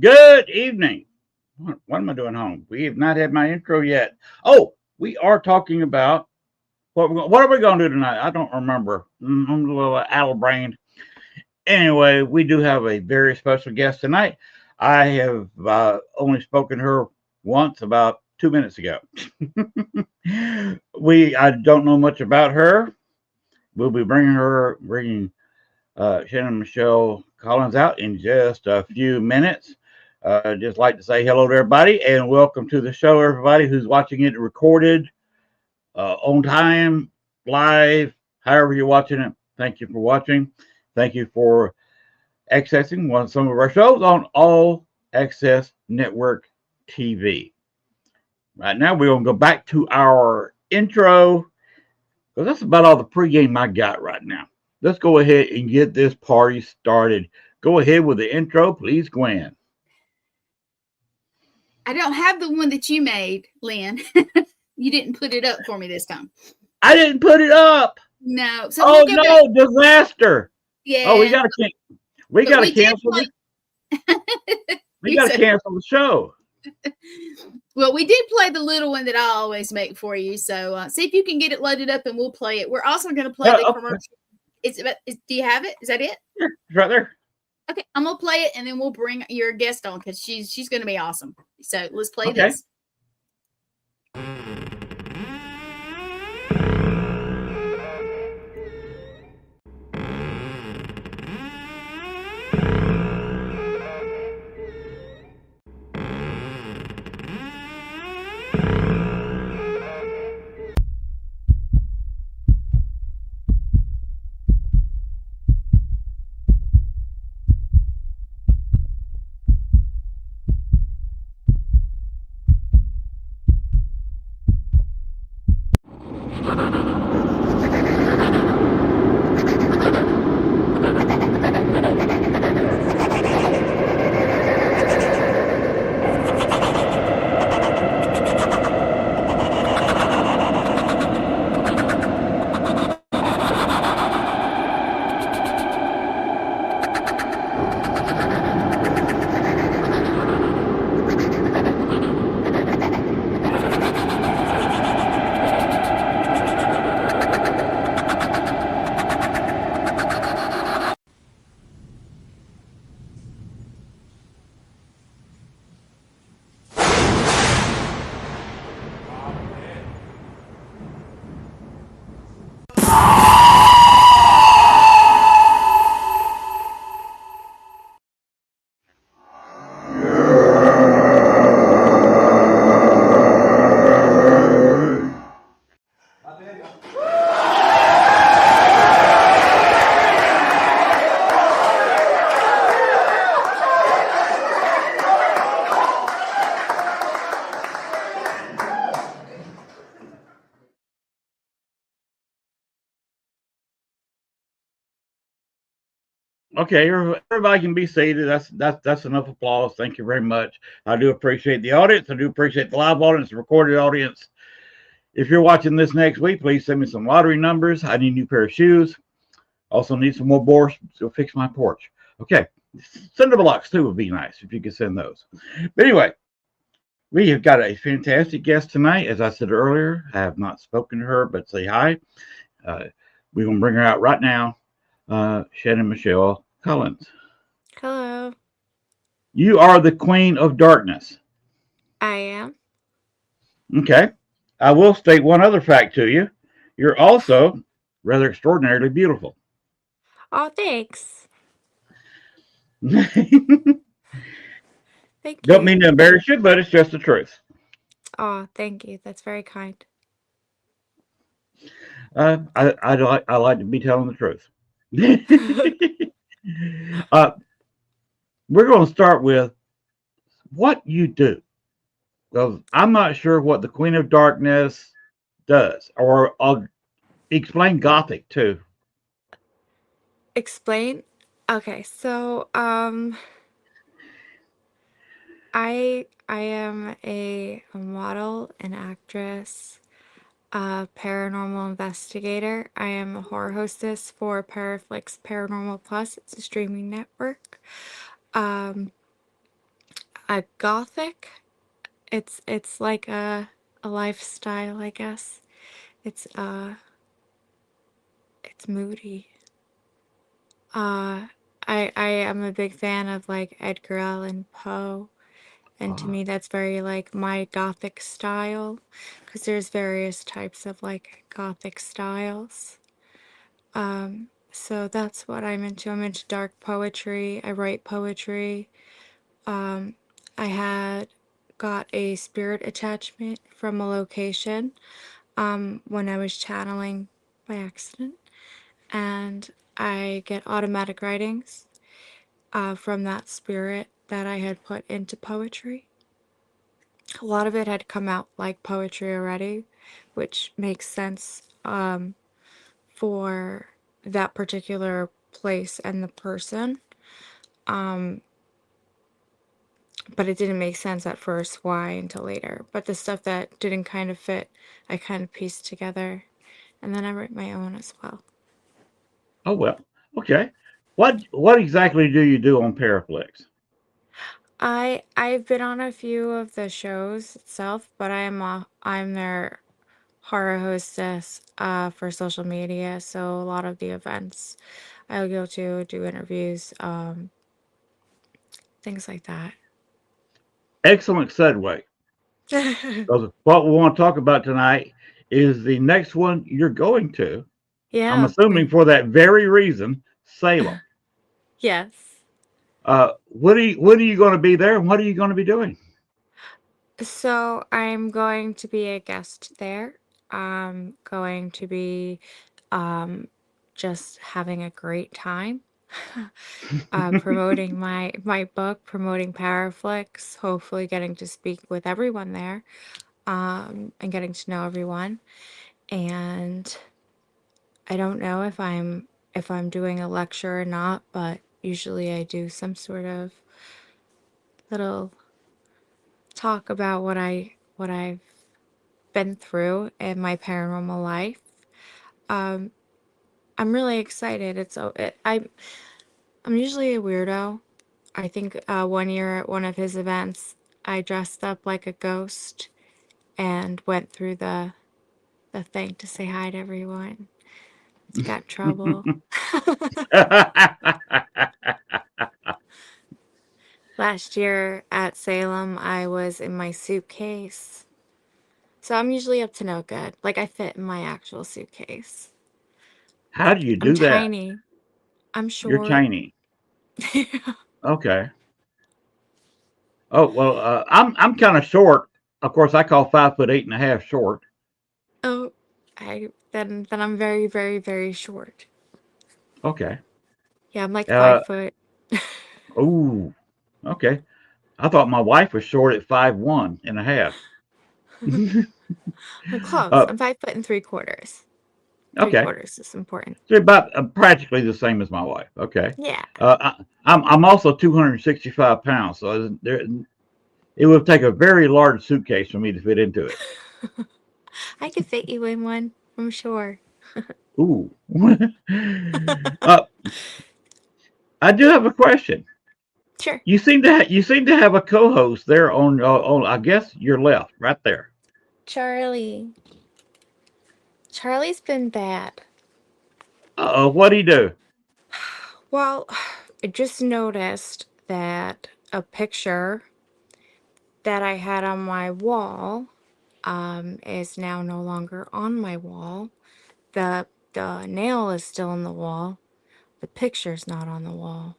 Good evening. What am I doing home? We have not had my intro yet. Oh, we are talking about what are we going to do tonight? I don't remember. I'm a little addle brained. Anyway, we do have a very special guest tonight. I have only spoken to her once about 2 minutes ago. I don't know much about her. We'll be bringing Shannon Michele Collins out in just a few minutes. Just like to say hello to everybody and welcome to the show, everybody who's watching it recorded, on time, live, however you're watching it. Thank you for watching. Thank you for accessing some of our shows on All Access Network TV. Right now, we're going to go back to our intro because that's about all the pregame I got right now. Let's go ahead and get this party started. Go ahead with the intro, please, Gwen. I don't have the one that you made, Len. You didn't put it up for me this time. I didn't put it up. No. So oh no, back. Disaster. Yeah. Oh, we gotta cancel this. We gotta cancel the show. Well, we did play the little one that I always make for you. So see if you can get it loaded up and we'll play it. We're also going to play the commercial. Do you have it? Is that it? Yeah, it's right there. Okay, I'm going to play it and then we'll bring your guest on because she's going to be awesome. So let's play this. Okay, everybody can be seated. That's enough applause. Thank you very much. I do appreciate the audience. I do appreciate the live audience, the recorded audience. If you're watching this next week, please send me some lottery numbers. I need a new pair of shoes. Also need some more boards to fix my porch. Okay, cinder blocks too would be nice if you could send those. But anyway, we have got a fantastic guest tonight. As I said earlier, I have not spoken to her, but say hi. We're going to bring her out right now. Shannon Michele Collins. Hello. You are the Queen of Darkness. I am. Okay. I will state one other fact to you. You're also rather extraordinarily beautiful. Oh, thanks. Thank you. Don't mean to embarrass you, but it's just the truth. Oh, thank you. That's very kind. I like to be telling the truth. We're going to start with what you do. Because I'm not sure what the Queen of Darkness does. Or I'll explain Gothic too. Explain? Okay, so I am a model, an actress, a paranormal investigator. I am a horror hostess for Paraflix Paranormal Plus. It's a streaming network. Gothic. It's like a lifestyle, I guess. It's it's moody. Uh I am a big fan of like Edgar Allan Poe, and to Ah, me that's very like my Gothic style, because there's various types of like Gothic styles. So that's what I'm into. I'm into dark poetry. I write poetry. Um, I had got a spirit attachment from a location when I was channeling by accident, and I get automatic writings from that spirit that I had put into poetry. A lot of it had come out like poetry already, which makes sense for that particular place and the person. Um, but it didn't make sense at first why until later. But the stuff that didn't kind of fit, I kind of pieced together. And then I write my own as well. oh well. Okay. What exactly do you do on Paraflex? I've been on a few of the shows itself, but I'm their horror hostess for social media. So a lot of the events I'll go to do interviews, things like that. Excellent segue. Because what we want to talk about tonight is the next one you're going to. I'm Yeah, assuming for that very reason, Salem. yes. When are you going to be there, and what are you going to be doing? So I'm going to be a guest there. I'm going to be um, just having a great time, promoting my book, promoting Paraflix, hopefully getting to speak with everyone there, and getting to know everyone. And I don't know if I'm doing a lecture or not, but usually I do some sort of little talk about what I've been through in my paranormal life. Um, I'm really excited. I'm usually a weirdo. I think one year at one of his events, I dressed up like a ghost and went through the thing to say hi to everyone. Got in trouble. Last year at Salem, I was in my suitcase. So I'm usually up to no good. Like I fit in my actual suitcase. How do you I'm do that? tiny. I'm You're short. tiny. Okay. Oh well, I'm kind of short. Of course, I call 5'8" and a half short. Oh, I then I'm very, very, very short. Okay. Yeah, I'm like Uh. 5 foot. Oh. Okay. I thought my wife was short at 5'1" and a half. I'm close. uh. I'm 5 foot and 3/4. Three Okay. quarters is important. So about practically the same as my wife. Okay. Yeah. I'm also 265 pounds, so it would take a very large suitcase for me to fit into it. I could fit you in one, I'm sure. Ooh. uh, I do have a question. Sure. You seem to have a co-host there on I guess your left, right there. Charlie. Charlie's been bad. What'd he do? Well, I just noticed that a picture that I had on my wall is now no longer on my wall. The nail is still in the wall. The picture's not on the wall.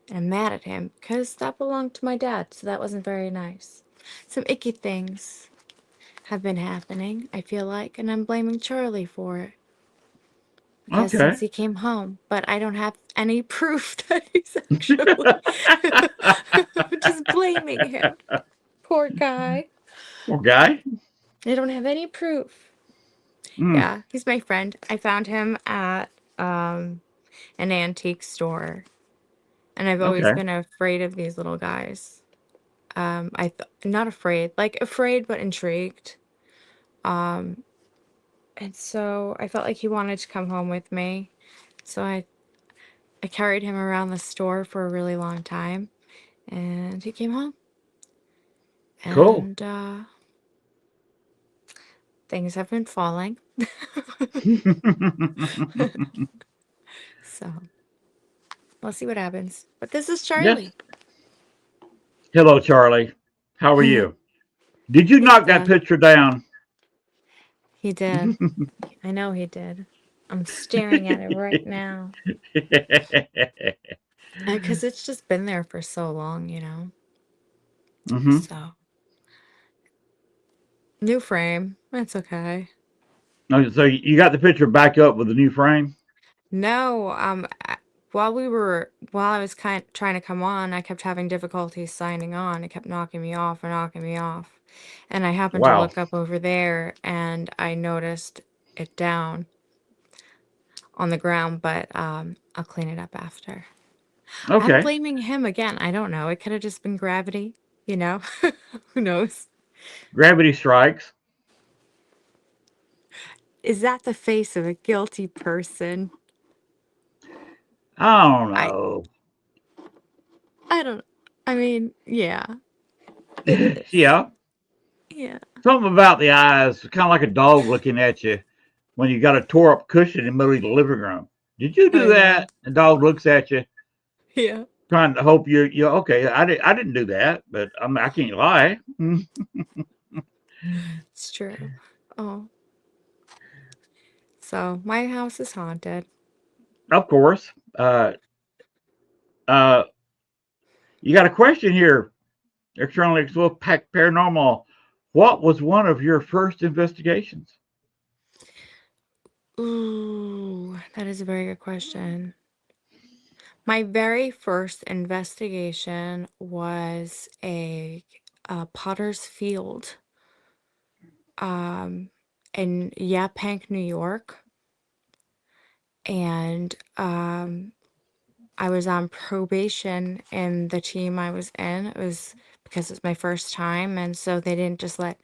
And I'm mad at him because that belonged to my dad, so that wasn't very nice. Some icky things have been happening, I feel like, and I'm blaming Charlie for it. Because Okay. since he came home, but I don't have any proof that he's actually just blaming him. Poor guy. Poor guy. I don't have any proof. Mm, Yeah, he's my friend. I found him at an antique store, and I've always okay. been afraid of these little guys. Not afraid, like afraid but intrigued. Um, and so I felt like he wanted to come home with me. So I carried him around the store for a really long time, and he came home. Cool. And things have been falling. So we'll see what happens. But this is Yes. Charlie. Hello, Charlie. How are you? Did you He's knock that good. picture down? He did. I know he did. I'm staring at it right now. Because it's just been there for so long, you know? Hmm. So, new frame. That's okay. So you got the picture back up with the new frame? No, while I was trying to come on, I kept having difficulty signing on. It kept knocking me off and knocking me off. And I happened to Wow. look up over there and I noticed it down on the ground, but I'll clean it up after. I'm Okay. blaming him again. I don't know. It could have just been gravity, you know? Who knows? Gravity strikes. Is that the face of a guilty person? I don't I know. I don't I mean, yeah, it is. Yeah. Yeah. Something about the eyes, kind of like a dog looking at you when you got a tore up cushion in the middle of the living room. Did you do I know. that? The dog looks at you, Yeah. trying to hope you okay. I didn't do that, but I can't lie. It's true. Oh, so my house is haunted. Of course. Uh, you got a question here. External Wolf Pack Paranormal. What was one of your first investigations? Ooh, that is a very good question. My very first investigation was a potter's field um, in Yaphank, New York. And I was on probation in the team I was in. It was because it's my first time. And so they didn't just let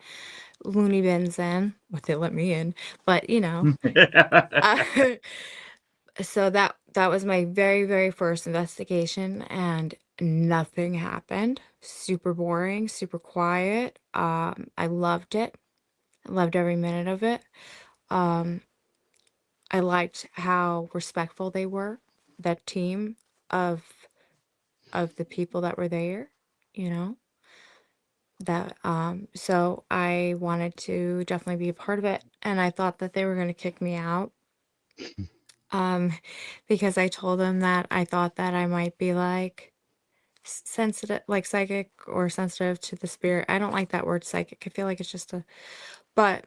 loony bins in. Well, they let me in. But, you know, uh, so that was my very, very first investigation. And nothing happened. Super boring, super quiet. I loved it. I loved every minute of it. Um, I liked how respectful they were, that team of the people that were there, you know. That so I wanted to definitely be a part of it, and I thought that they were going to kick me out um because I told them that I thought that I might be like sensitive, like psychic or sensitive to the spirit. I don't like that word psychic. I feel like it's just a but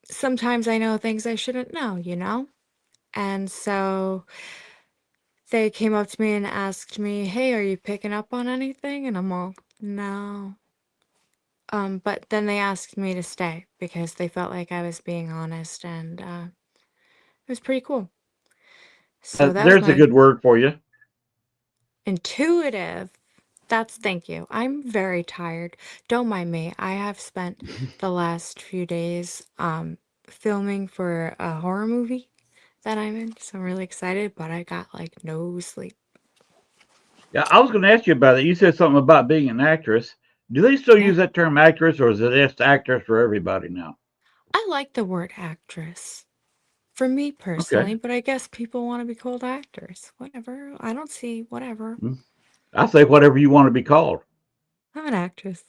sometimes I know things I shouldn't know, you know? And so they came up to me and asked me, "Hey, are you picking up on anything?" And I'm all, "No." But then they asked me to stay because they felt like I was being honest, and it was pretty cool. So that was There's a my good word for you. intuitive. Thank you. I'm very tired. Don't mind me. I have spent the last few days filming for a horror movie that I'm in, so I'm really excited, but I got like no sleep. Yeah, I was going to ask you about it. You said something about being an actress. Do they still Yeah. use that term actress, or is it just actress for everybody now? I like the word actress. For me Okay. personally, but I guess people want to be called actors. Whatever. I don't see whatever. Mm. I say whatever you want to be called. I'm an actress.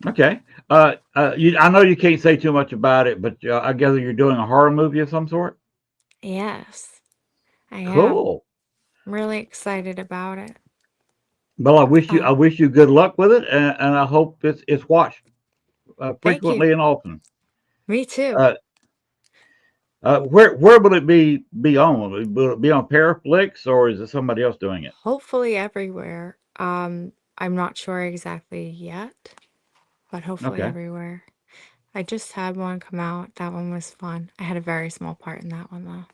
Okay. I know you can't say too much about it, but I gather you're doing a horror movie of some sort. Yes, I am. Cool. I'm really excited about it. Well, Uh, I wish you good luck with it, and I hope it's watched Thank you. frequently and often. Me too. Uh, where will it be on? Will it be on Paraflix, or is it somebody else doing it? Hopefully everywhere. I'm not sure exactly yet, but hopefully Okay. everywhere. I just had one come out. That one was fun. I had a very small part in that one though.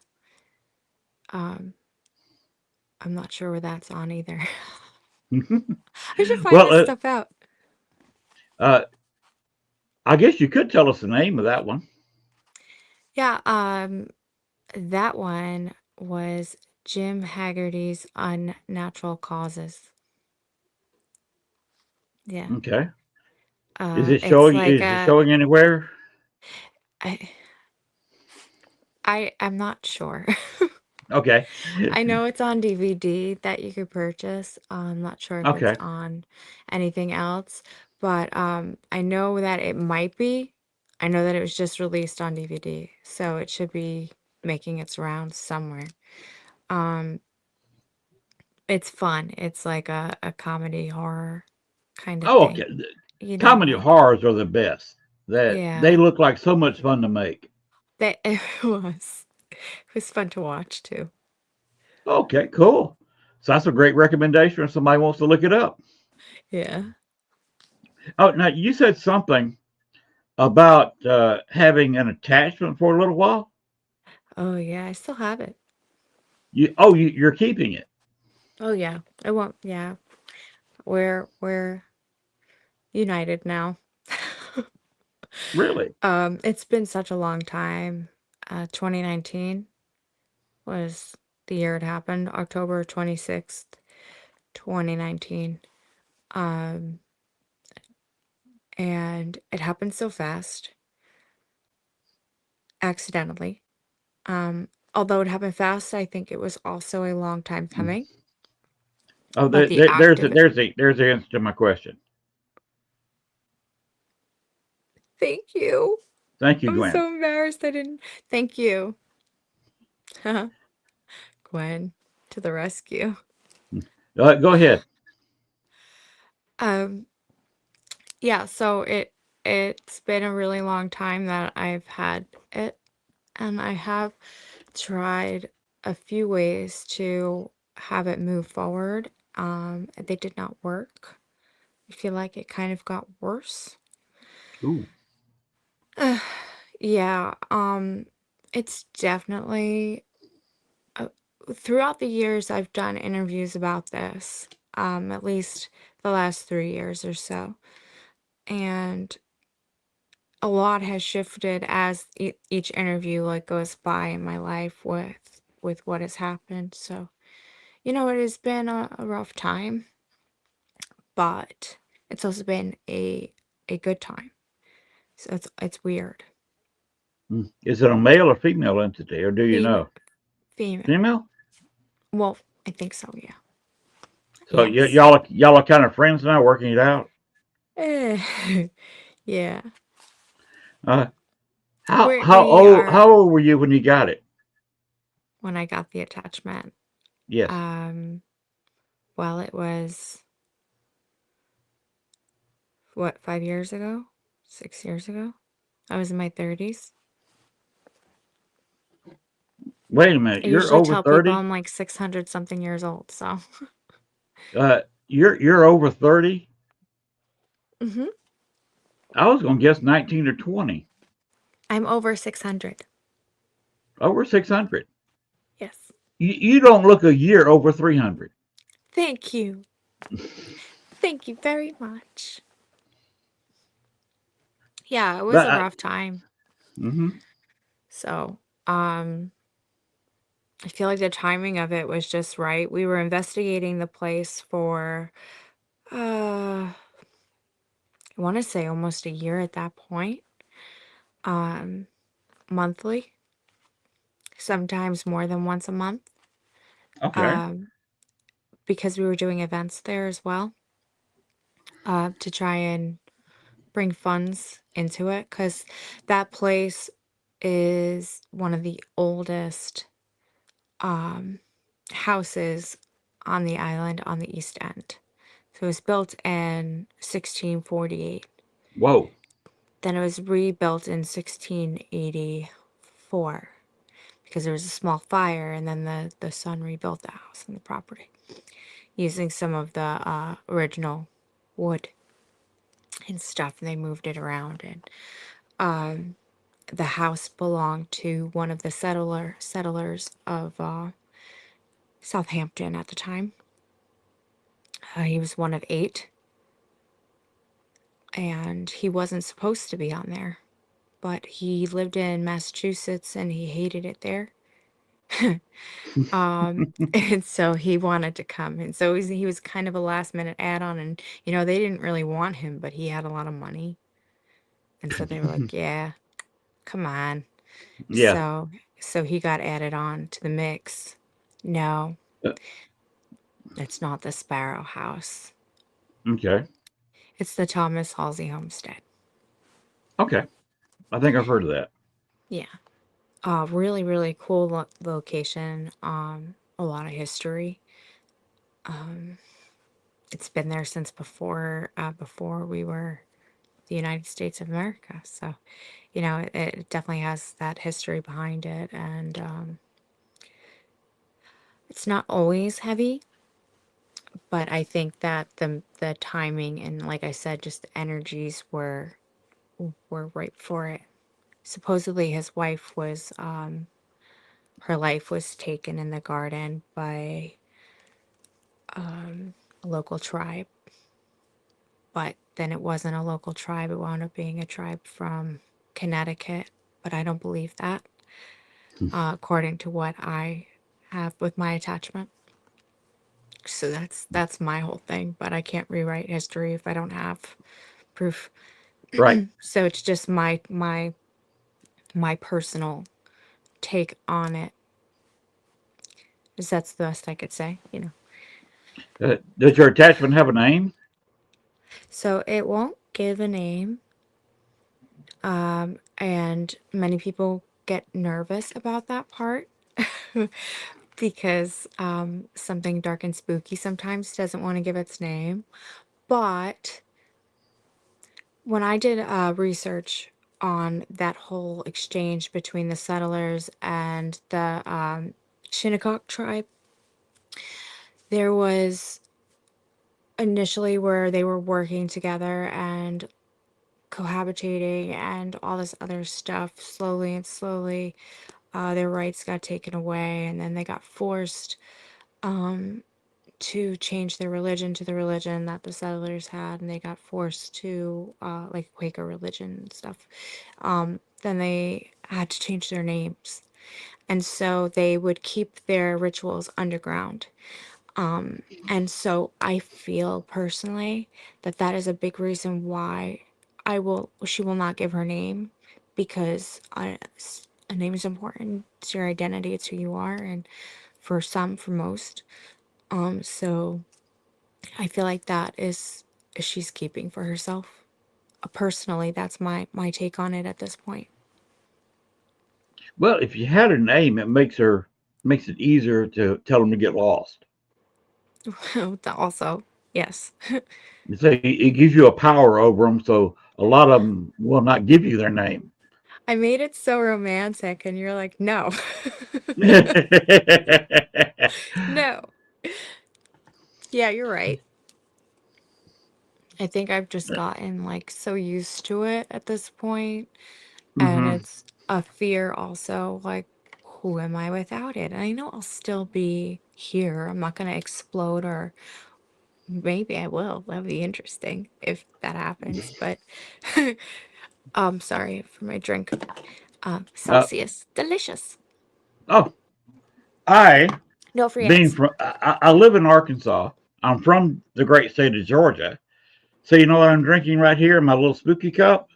I'm not sure where that's on either. I should find Well, this stuff out. uh, I guess you could tell us the name of that one. Yeah, that one was Jim Haggerty's Unnatural Causes. Yeah. Okay. It's like Is it showing anywhere? I, I'm not sure. Okay. I know it's on DVD that you could purchase. I'm not sure if it's Okay. on anything else, but I know that it might be. I know that it was just released on DVD, so it should be making its rounds somewhere. Um, it's fun. It's like a comedy horror kind of Oh, thing. okay. You know, Comedy like horrors are the best. That they yeah, look like so much fun to make. that it was. It was fun to watch too. Okay, cool. So that's a great recommendation if somebody wants to look it up. Yeah. Oh, now you said something about having an attachment for a little while. Oh yeah, I still have it. You're keeping it. Oh yeah, I won't. Yeah, we're united now. Really? It's been such a long time. 2019 was the year it happened, October 26th, 2019. Um, and it happened so fast, accidentally. Although it happened fast, I think it was also a long time Mm. coming. Oh, But the active, there's the answer to my question. thank you. Thank you, I'm Gwen. so embarrassed I didn't. Thank you, Gwen, to the rescue. Go ahead. Um, yeah, so it's been a really long time that I've had it, and I have tried a few ways to have it move forward. They did not work. I feel like it kind of got worse. Ooh. Yeah, it's definitely uh, throughout the years I've done interviews about this, at least the last 3 years or so, and a lot has shifted as each interview like goes by in my life with what has happened. So, it has been a rough time, but it's also been a good time. So it's weird. Mm. Is it a male or female entity, or do you Female, know? female. Female? Well, I think so. Yeah. So Yes. y'all are kind of friends now, working it out. Eh, yeah. Uh, We are how old were you when you got it? when I got the attachment. Yes. Um, well, it was what, 5 years ago, 6 years ago. I was in my 30s. Wait a minute. I You're usually over tell people 30. I'm like 600 something years old. So, You're over 30. hmm I was gonna guess 19 or 20. I'm over 600. Over 600. Yes. You don't look a year over 300. Thank you. Thank you very much. Yeah, it was But a rough time. mm-hmm. So, um, I feel like the timing of it was just right. We were investigating the place for, I want to say almost a year at that point, um, monthly, sometimes more than once a month, Okay. um, because we were doing events there as well, to try and bring funds into it, because that place is one of the oldest um, houses on the island on the East End. So it was built in 1648. Whoa. Then it was rebuilt in 1684 because there was a small fire, and then the son rebuilt the house and the property using some of the original wood and stuff, and they moved it around. And the house belonged to one of the settlers of Southampton at the time. He was one of 8, and he wasn't supposed to be on there, but he lived in Massachusetts and he hated it there. And so he wanted to come. And so he was kind of a last minute add-on. And, they didn't really want him, but he had a lot of money. And so they were like, yeah, come on. Yeah. So he got added on to the mix. No, Uh, it's not the Sparrow House. Okay. It's the Thomas Halsey Homestead. Okay. I think I've heard of that. Yeah. Really, really cool location. A lot of history. It's been there since before we were the United States of America. So, it definitely has that history behind it, and it's not always heavy, but I think that the timing and, like I said, just the energies were right for it. Supposedly, his wife was her life was taken in the garden by a local tribe, but then it wasn't a local tribe. It wound up being a tribe from Connecticut, but I don't believe that, according to what I have with my attachment. So that's my whole thing, but I can't rewrite history if I don't have proof. Right. So it's just my personal take on it. Because that's the best I could say. Does your attachment have a name? So it won't give a name. And many people get nervous about that part because something dark and spooky sometimes doesn't want to give its name. But when I did research on that whole exchange between the settlers and the Shinnecock tribe, there was initially where they were working together and cohabitating and all this other stuff. Slowly and slowly their rights got taken away, and then they got forced to change their religion to the religion that the settlers had, and they got forced to like Quaker religion and stuff. Then they had to change their names, and so they would keep their rituals underground. And so I feel personally that that is a big reason why she will not give her name, because a name is important. It's your identity. It's who you are. And for some, for most. So I feel like that is she's keeping for herself. Personally, that's my take on it at this point. Well, if you had a name, it makes it easier to tell them to get lost. Also, yes. So it gives you a power over them. So a lot of them will not give you their name. I made it so romantic, and you're like, no. No. Yeah, you're right. I think I've just gotten like so used to it at this point, and Hmm. it's a fear also, like, who am I without it? And I know I'll still be here. I'm not going to explode, or maybe I will. That'd be interesting if that happens. But I'm sorry for my drink. Uh, Celsius, delicious. oh, I No free being ads. from I live in Arkansas. I'm from the great state of Georgia. So you know what I'm drinking right here in my little spooky cup?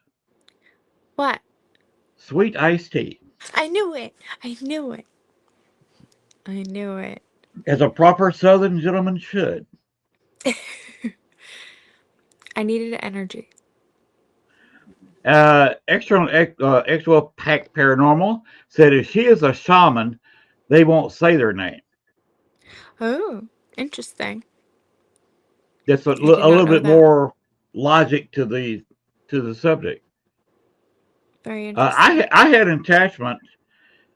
What? Sweet iced tea. I knew it. I knew it. I knew it. As a proper Southern gentleman should. I needed energy. Extra Pack Paranormal said if she is a shaman, they won't say their name. Oh, interesting. That's a I did not little know bit that. more logic to the subject. Very interesting. I had an attachment.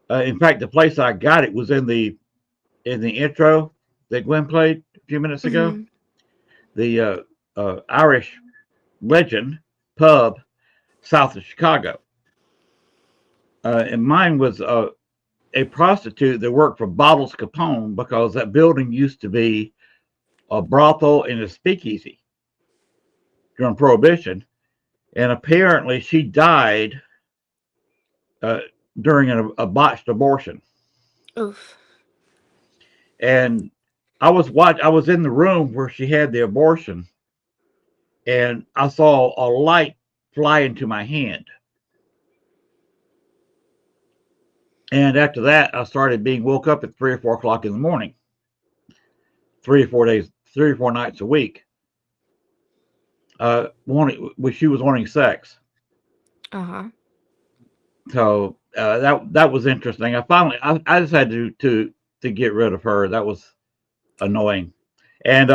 In fact, the place I got it was in the intro that Gwen played a few minutes ago. Mm-hmm. The Irish Legend pub south of Chicago. And mine was a prostitute that worked for Bottles Capone because that building used to be a brothel and a speakeasy during Prohibition. And apparently she died during a botched abortion. Oof. And I was in the room where she had the abortion, and I saw a light fly into my hand. And after that, I started being woke up at 3 or 4 o'clock in the morning, 3 or 4 days, 3 or 4 nights a week. When she was wanting sex. Uh-huh. So that was interesting. I just had to get rid of her. That was annoying. And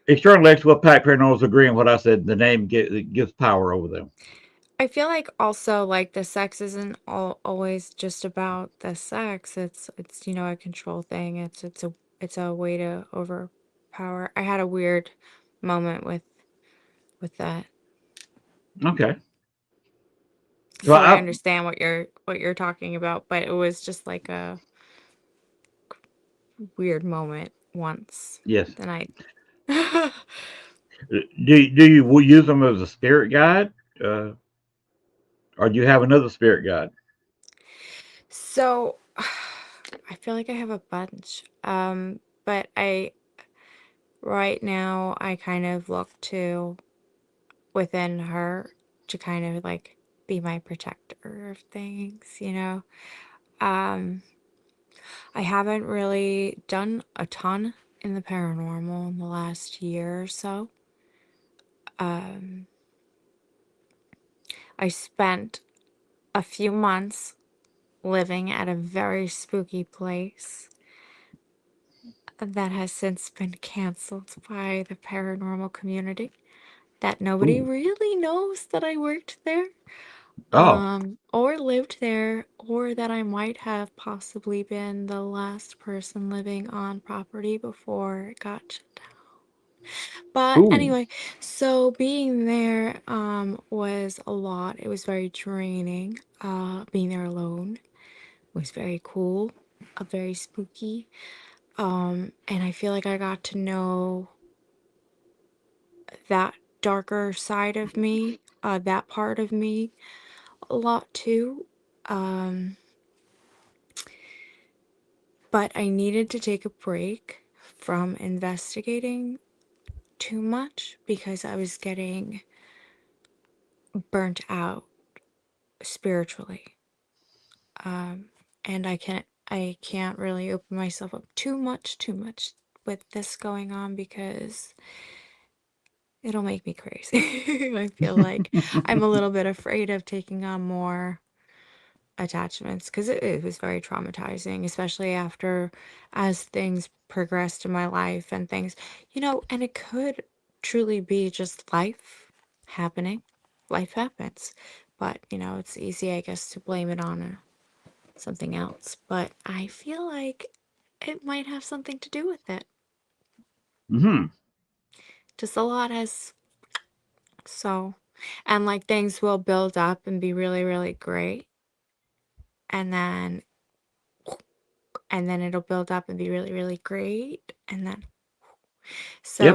external extra pack paranormals agreeing what I said. The name gives power over them. I feel like also like the sex isn't always just about the sex. It's a control thing. It's a way to overpower. I had a weird moment with that. Okay. So So I understand what you're talking about, but it was just like a weird moment once. yes. Then I Do you use them as a spirit guide, uh, or do you have another spirit guide? So I feel like I have a bunch. But I right now I kind of look to within her to kind of like be my protector of things. Um, I haven't really done a ton in the paranormal in the last year or so. Um, I spent a few months living at a very spooky place that has since been canceled by the paranormal community that nobody Ooh. really knows that I worked there. Oh. Or lived there, or that I might have possibly been the last person living on property before it got shut down. But Ooh. anyway, so being there was a lot. It was very draining. Being there alone was very cool, very spooky. And I feel like I got to know that darker side of me, that part of me a lot too. Um, but I needed to take a break from investigating too much because I was getting burnt out spiritually. Um, and I can't really open myself up too much with this going on because it'll make me crazy. I feel like I'm a little bit afraid of taking on more attachments because it was very traumatizing, especially after as things progressed in my life and things, and it could truly be just life happening. Life happens. But it's easy, I guess, to blame it on something else. But I feel like it might have something to do with it. Hmm. Just a lot has so, and like things will build up and be really, really great. And then it'll build up and be really, really great. And then so Yep.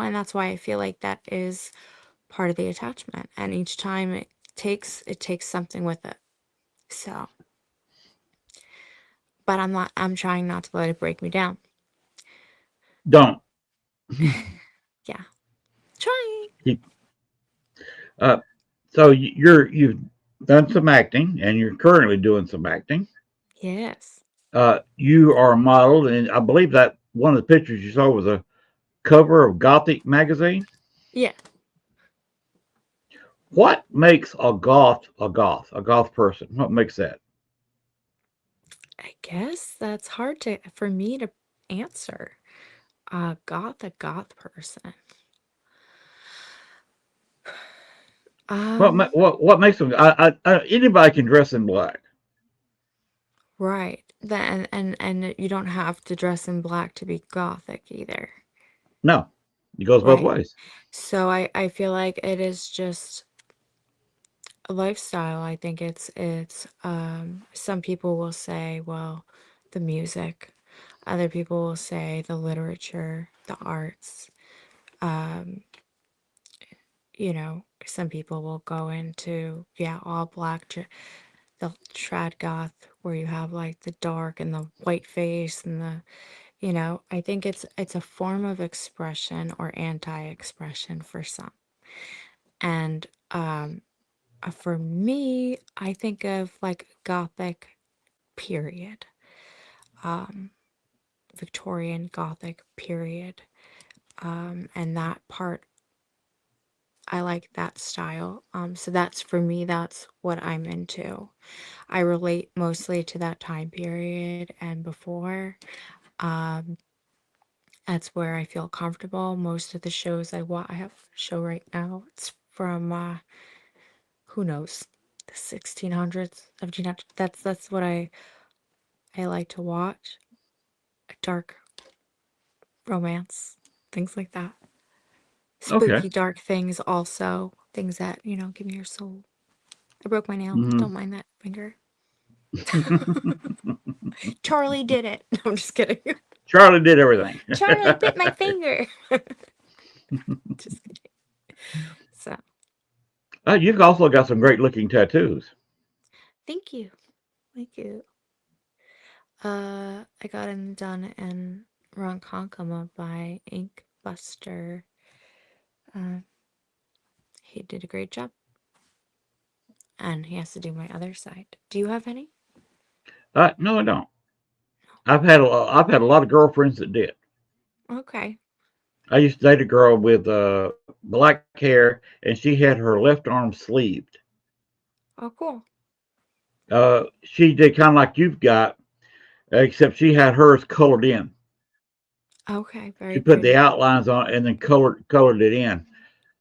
and that's why I feel like that is part of the attachment. And each time it takes something with it. So, but I'm trying not to let it break me down. Don't. Yeah. Trying. Keep. Uh, so you've done some acting, and you're currently doing some acting. Yes. You are a model, and I believe that one of the pictures you saw was a cover of Gothic magazine. Yeah. What makes a goth person? What makes that? I guess that's hard for me to answer. A goth person. Um, What makes them? Anybody can dress in black. right. Then and you don't have to dress in black to be gothic either. No, it goes both Right. ways. So I feel like it is just a lifestyle. I think it's some people will say, well, the music. Other people will say the literature, the arts. Um, some people will go into, yeah, all black. the trad goth where you have like the dark and the white face and the, you know, I think it's a form of expression or anti-expression for some. And for me, I think of like Gothic period, um, Victorian Gothic period, and that part, I like that style. So that's for me, that's what I'm into. I relate mostly to that time period and before. Um, that's where I feel comfortable. Most of the shows I watch, I have a show right now. It's from who knows, the 1600s, 1700s. That's what I like to watch. Dark romance, things like that. Okay. Spooky, dark things also. Things that, you know, give me your soul. I broke my nail. Hmm. Don't mind that finger. Charlie did it. No, I'm just kidding. Charlie did everything. Charlie bit my finger. Just kidding. So, You've also got some great looking tattoos. thank you. Thank you. I got him done in Ronkonkoma by Ink Buster. He did a great job. And he has to do my other side. Do you have any? No, I don't. I've had a lot of girlfriends that did. Okay. I used to date a girl with black hair, and she had her left arm sleeved. Oh, cool. She did kind of like you've got, except she had hers colored in. Okay, She very put the pretty. outlines on and then colored it in.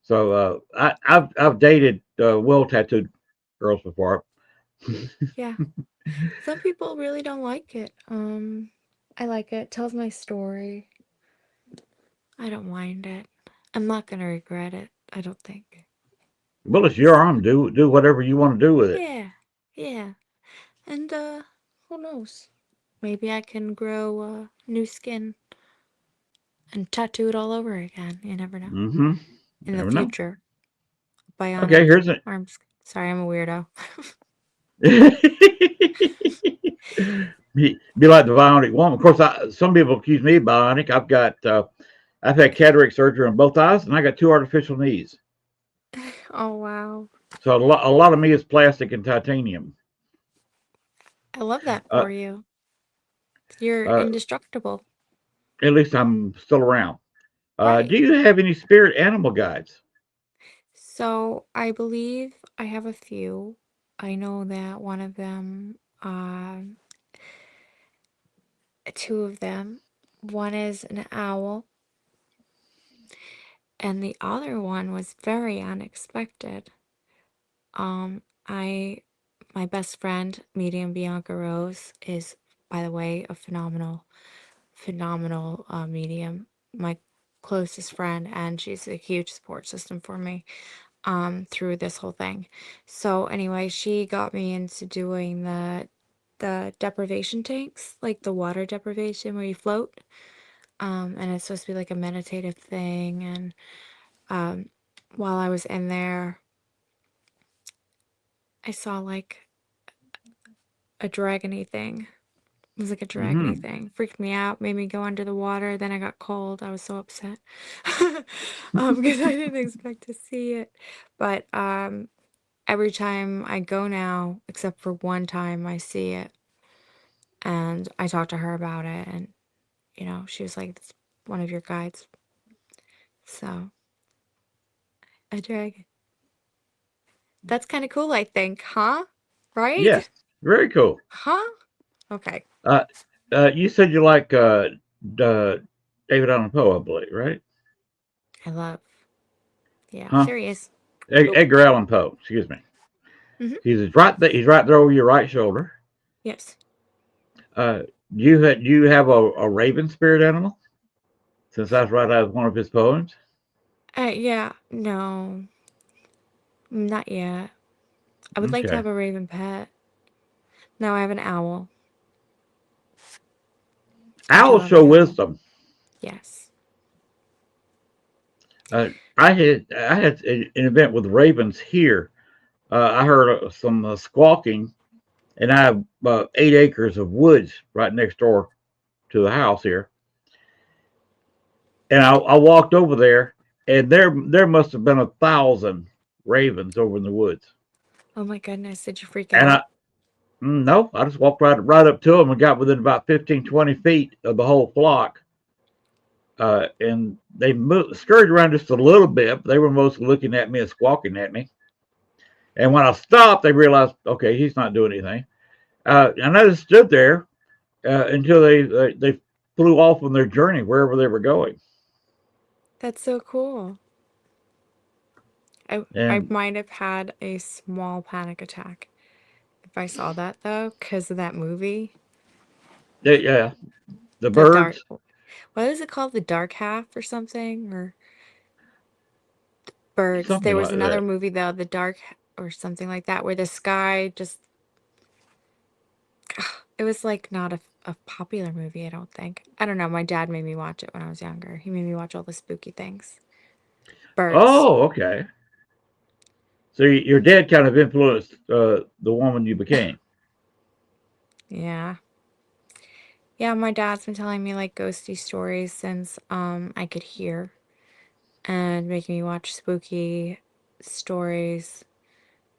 So I've dated well tattooed girls before. Yeah. Some people really don't like it. I like it. It tells my story. I don't mind it. I'm not gonna regret it, I don't think. Well, it's your arm. Do whatever you want to do with it. Yeah. Yeah. And who knows? Maybe I can grow new skin and tattoo it all over again. You never know. Mm-hmm. In the Never know. future. Okay, Bionic here's it. arms. Sorry, I'm a weirdo. Be like the bionic woman. Of course, some people accuse me of bionic. I've had cataract surgery on both eyes, and I got two artificial knees. Oh, wow. So a lot of me is plastic and titanium. I love that Uh, for you. You're uh, indestructible. at least I'm still around. Right. Do you have any spirit animal guides? So I believe I have a few. I know that one of them, two of them, one is an owl, and the other one was very unexpected. I, my best friend, medium Bianca Rose, is, by the way, a phenomenal medium. My closest friend, and she's a huge support system for me through this whole thing. So anyway, she got me into doing the deprivation tanks, like the water deprivation where you float. And it's supposed to be like a meditative thing. And while I was in there, I saw like a dragony thing. It was like a dragony Mm-hmm. thing. Freaked me out, made me go under the water. Then I got cold. I was so upset because I didn't expect to see it. But every time I go now, except for one time, I see it. And I talked to her about it. And, you know, she was like, it's one of your guides. So, a dragon. That's kind of cool, I think, huh? Yes, Right? very cool. Huh? Okay. Uh, you said you like uh, David Allan Poe, I believe, right? I love. Yeah, Huh? there he is. Oh, Edgar Allan Poe. Excuse me. mm-hmm. He's right there. He's right there over your right shoulder. Yes. Uh, do you have a raven spirit animal? Since that's right out of one of his poems. Yeah, no, not yet. I would like to Okay. have a raven pet. No, I have an owl. I do Owls have an show owl. wisdom. Yes. I had an event with ravens here. I heard some squawking, and I have 8 acres of woods right next door to the house here. And I walked over there, and there must have been 1,000 ravens over in the woods. Oh my goodness. Did you freak And out? no, I just walked right up to them and got within about 15, 20 feet of the whole flock. And they scurried around just a little bit. But they were mostly looking at me and squawking at me. And when I stopped, they realized, okay, he's not doing anything. And I just stood there until they flew off on their journey wherever they were going. That's so cool. I And might have had a small panic attack if I saw that though, because of that movie. yeah, the The dark, birds, what is it called? The Dark Half or something? Or Birds. something There was like another that. movie though, The Dark or something like that, where the sky just, it was like not a popular movie, I don't think. I don't know. My dad made me watch it when I was younger. He made me watch all the spooky things. Birds. Oh, okay. So your dad kind of influenced the woman you became. Yeah. Yeah, my dad's been telling me like ghosty stories since I could hear, and making me watch spooky stories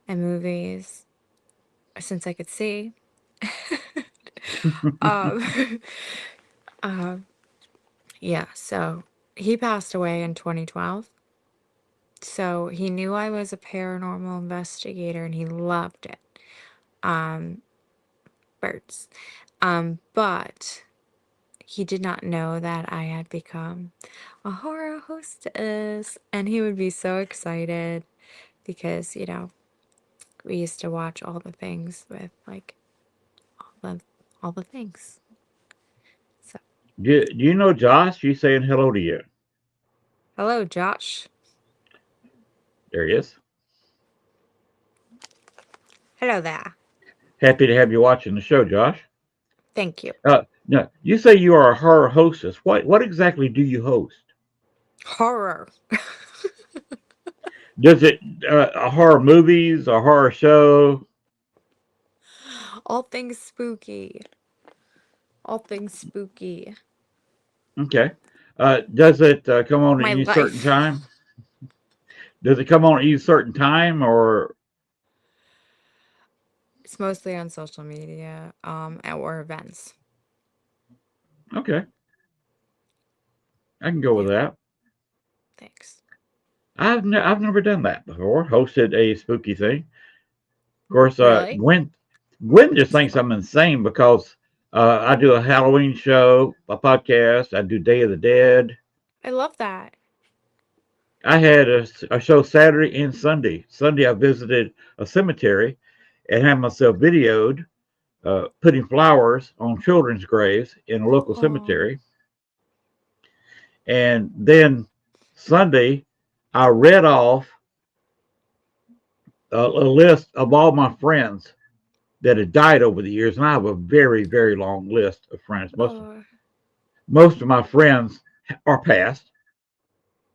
and movies since I could see. um uh, yeah, so he passed away in 2012. So he knew I was a paranormal investigator and he loved it. Um, Birds. But he did not know that I had become a horror hostess, and he would be so excited because, we used to watch all the things with like all the all the things. So, Do you know Josh? She's saying hello to you. hello, Josh. There he is. Hello there. Happy to have you watching the show, Josh. Thank you. Now you say you are a horror hostess. What exactly do you host? Horror. Does it a horror movies, a horror show? All things spooky. All things spooky. Okay. Does it come on at My any certain life. time? Does it come on at any certain time or It's mostly on social media, or events. okay? I can go with Yeah, that. thanks. I've never done that before. Hosted a spooky thing. Of course, Really? Gwen just thinks I'm insane because I do a Halloween show, a podcast. I do Day of the Dead. I love that. I had a show Saturday and Sunday. Sunday, I visited a cemetery and had myself videoed putting flowers on children's graves in a local Oh, cemetery. And then Sunday, I read off a list of all my friends that had died over the years, and I have a very, very long list of friends. oh, Most of my friends are passed.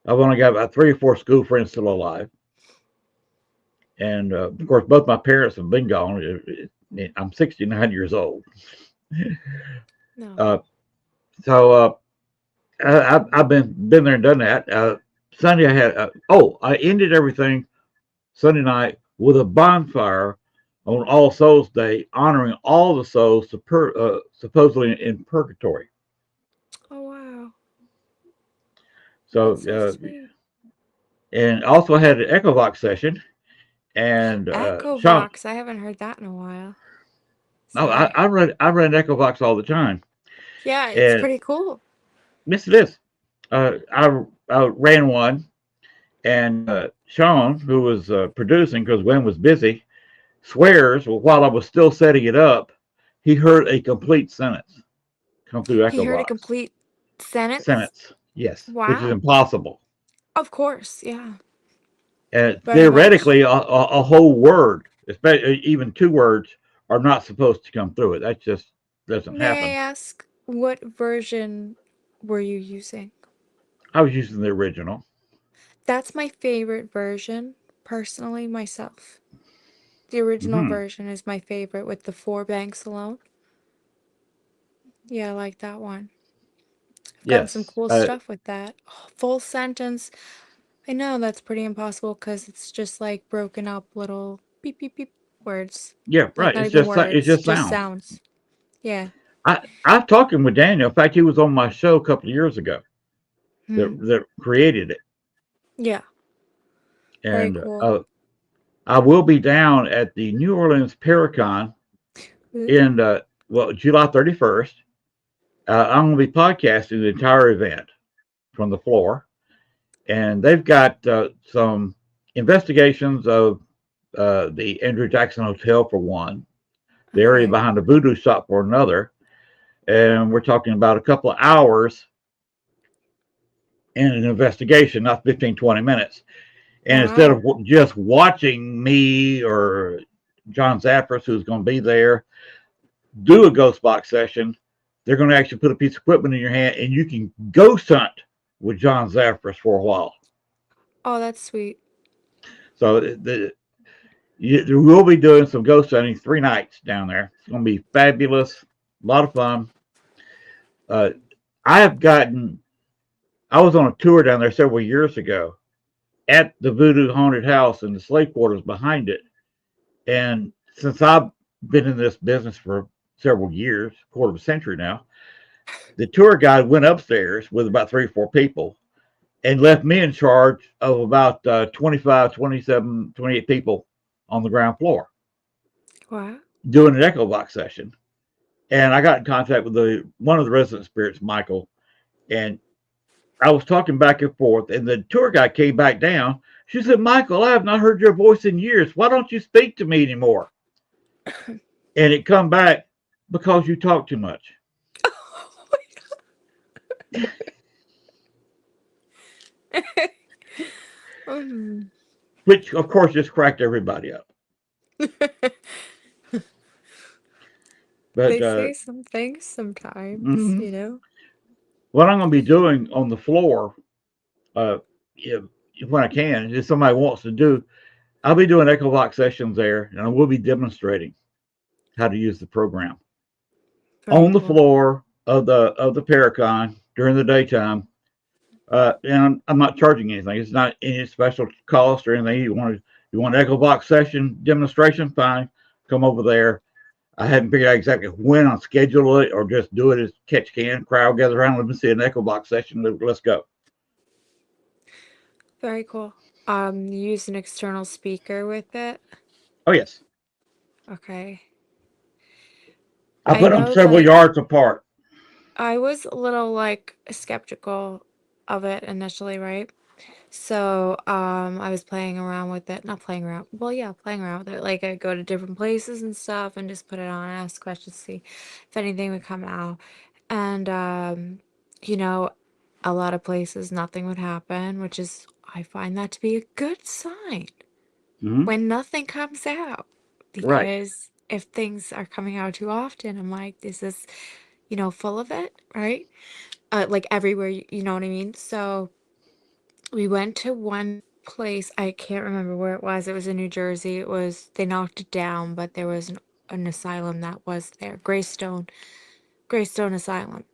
I've only got about 3 or 4 school friends still alive, and of course, both my parents have been gone. I'm 69 years old, no. uh, so I've been there and done that. Sunday, I had I ended everything Sunday night with a bonfire on All Souls Day, honoring all the souls supposedly in purgatory. Oh, wow. So, That's so sweet. and also had an Echovox session, and Echo Sean, Vox. I haven't heard that in a while. no, Sorry. I run Echovox all the time, Yeah, it's and pretty cool. miss this. I ran one, and Sean, who was producing because Gwen was busy, swears while I was still setting it up, he heard a complete sentence come through He heard a Echovox. complete sentence. Sentence, yes, which is Wow. impossible. Of course. Yeah. And Very much. theoretically, a whole word, especially even 2 words, are not supposed to come through it. That just doesn't May I happen. ask what version were you using? I was using the original. That's my favorite version, personally, myself. The original Mhm. version is my favorite with the 4 banks alone. Yeah, I like that one. I've gotten some Yes. cool stuff with that. Oh, full sentence. I know that's pretty impossible because it's just like broken up little beep beep beep words. Yeah, Like right. not It's even just it's words, just just sounds. sounds. Yeah. I've talking with Daniel. In fact, he was on my show a couple of years ago. Hmm. That created it, Yeah. Very and cool. I will be down at the New Orleans Paracon Ooh. in July 31st. I'm going to be podcasting the entire event from the floor, and they've got some investigations of the Andrew Jackson Hotel for one, the area Okay. behind the voodoo shop for another, and we're talking about a couple of hours in an investigation, not 15, 20 minutes. And instead Wow. of just watching me or John Zaffris, who's going to be there, do a ghost box session, they're going to actually put a piece of equipment in your hand and you can ghost hunt with John Zaffris for a while. Oh, that's sweet. So we'll be doing some ghost hunting 3 nights down there. It's going to be fabulous, a lot of fun. I was on a tour down there several years ago at the Voodoo Haunted House and the slave quarters behind it. And since I've been in this business for several years, quarter of a century now, the tour guide went upstairs with about 3 or 4 people and left me in charge of about 25, 27, 28 people on the ground floor Wow. doing an echo box session. And I got in contact with one of the resident spirits, Michael, and I was talking back and forth, and the tour guide came back down. She said, Michael, I have not heard your voice in years. Why don't you speak to me anymore? And it come back because you talk too much. Oh my God. Which of course just cracked everybody up. But They say some things sometimes, mhm. you know? What I'm going to be doing on the floor, uh, if, when I can, if somebody wants to do, I'll be doing echo box sessions there, and I will be demonstrating how to use the program Very on the cool. floor of the Paracon during the daytime. And I'm not charging anything. It's not any special cost or anything. You want an echo box session demonstration? Fine, come over there. I haven't figured out exactly when I'll schedule it or just do it as catch can. Crowd gather around. Let me see an echo box session. Let's go. Very cool. You use an external speaker with it? Oh yes, Okay. I I put them know several that yards apart. I was a little like skeptical of it initially, right? So, I was playing around with it, not playing around, well, yeah, playing around with it. Like I go to different places and stuff and just put it on, ask questions, see if anything would come out. And, you know, a lot of places nothing would happen, which is, I find that to be a good sign Hmm. when nothing comes out. Right. Because if things are coming out too often, I'm like, is this, full of it, right? Like everywhere, you know what I mean? So we went to one place, I can't remember where it was. It was in New Jersey. They knocked it down, but there was an asylum that was there, Greystone Asylum.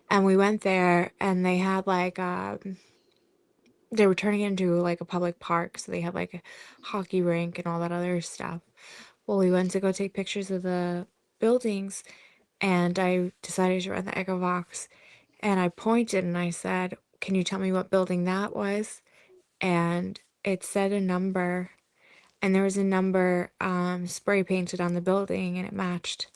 And we went there and they had like, they were turning it into like a public park. So they had like a hockey rink and all that other stuff. Well, we went to go take pictures of the buildings and I decided to run the Echo Box and I pointed and I said, can you tell me what building that was? And it said a number and there was a number spray painted on the building and it matched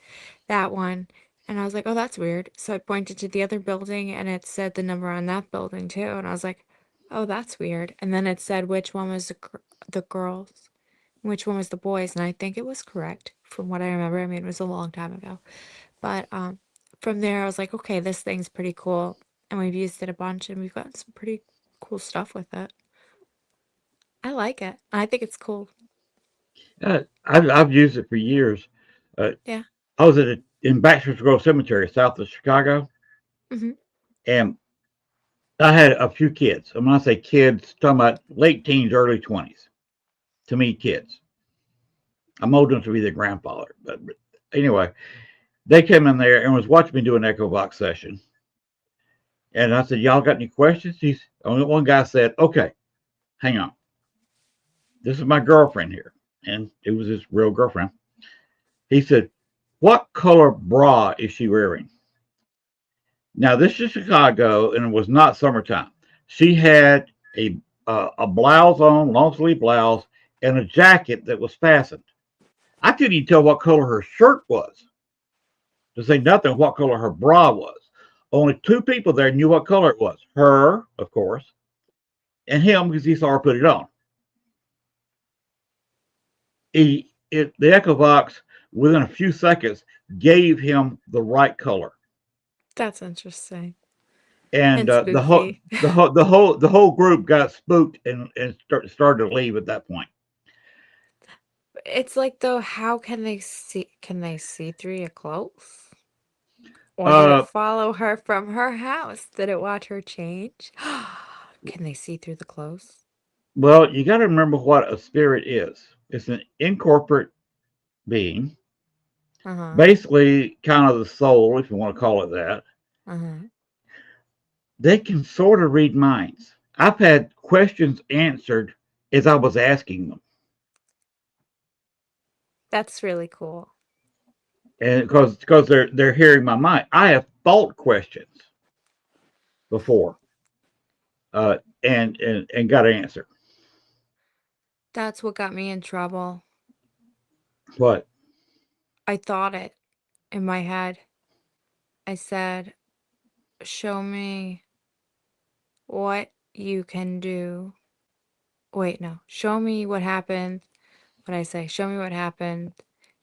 that one. And I was like, oh, that's weird. So I pointed to the other building and it said the number on that building too. And I was like, oh, that's weird. And then it said which one was the girls, which one was the boys. And I think it was correct from what I remember. I mean, it was a long time ago. But from there, I was like, okay, this thing's pretty cool. And we've used it a bunch and we've gotten some pretty cool stuff with it. I like it. I think it's cool. I've used it for years. Uh, Yeah. I was in Baxter's Grove Cemetery, south of Chicago, Hmm. and I had a few kids. And when I say kids, talking about late teens, early 20s. To me, kids. I'm old enough to be their grandfather. But anyway, they came in there and was watching me do an Echo Box session. And I said, "Y'all got any questions?" He's only one guy said, "Okay, hang on. This is my girlfriend here." And it was his real girlfriend. He said, "What color bra is she wearing?" Now, this is Chicago, and it was not summertime. She had a blouse on, long sleeve blouse, and a jacket that was fastened. I couldn't even tell what color her shirt was, to say nothing what color her bra was. Only two people there knew what color it was. Her, of course, and him because he saw her put it on. The Echo Box, within a few seconds, gave him the right color. That's interesting And and spooky. the whole group got spooked and started to leave at that point. It's like though, how can they see? Can they see through your clothes? Or did it Uh, follow her from her house? Did it watch her change? Can they see through the clothes? well, you got to remember what a spirit is. It's an incorporate being, Uh-huh. basically kind of the soul, if you want to call it that. Uh-huh. They can sort of read minds. I've had questions answered as I was asking them, That's really cool. and because they're hearing my mind. I have thought questions before, and got an answer. That's what got me in trouble. What? I thought it in my head. I said, show me what you can do. Wait, no. Show me what happened. What I say? Show me what happened.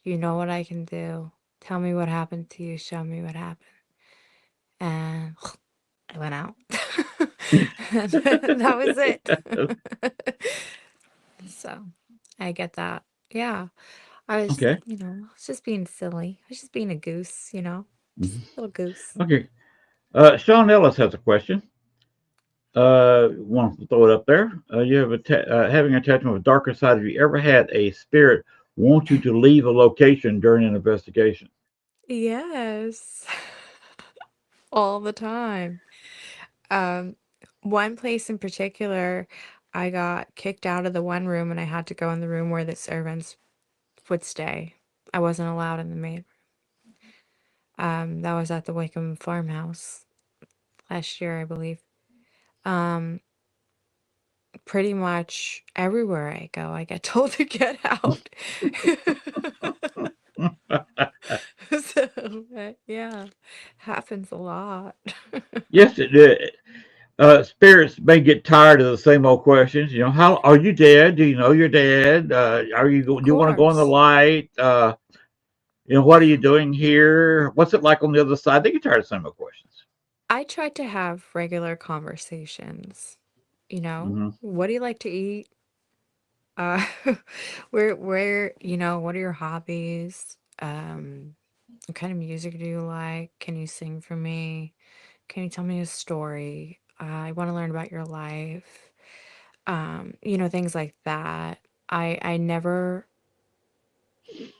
You know what I can do. Tell me what happened to you. Show me what happened. And I went out. And that was it. So I get that. Yeah. I was, Okay. I was just being silly. I was just being a goose. Mhm. Little goose. Okay. Sean Ellis has a question. Want to throw it up there? You have having attachment with darker side. Have you ever had a spirit want you to leave a location during an investigation? Yes. All the time. Um, one place in particular, I got kicked out of the one room and I had to go in the room where the servants would stay. I wasn't allowed in the maid. That was at the Wickham farmhouse last year, I believe. Um, Pretty much everywhere I go, I get told to get out. So, yeah, happens a lot. Yes, it did. Spirits may get tired of the same old questions. How are you dead? Do you know you're dead? Of Do you want to go in the course. light? What are you doing here? What's it like on the other side? They get tired of the same old questions. I try to have regular conversations. Hmm. What do you like to eat? Uh, what are your hobbies? What kind of music do you like? Can you sing for me? Can you tell me a story? I want to learn about your life. Things like that. I never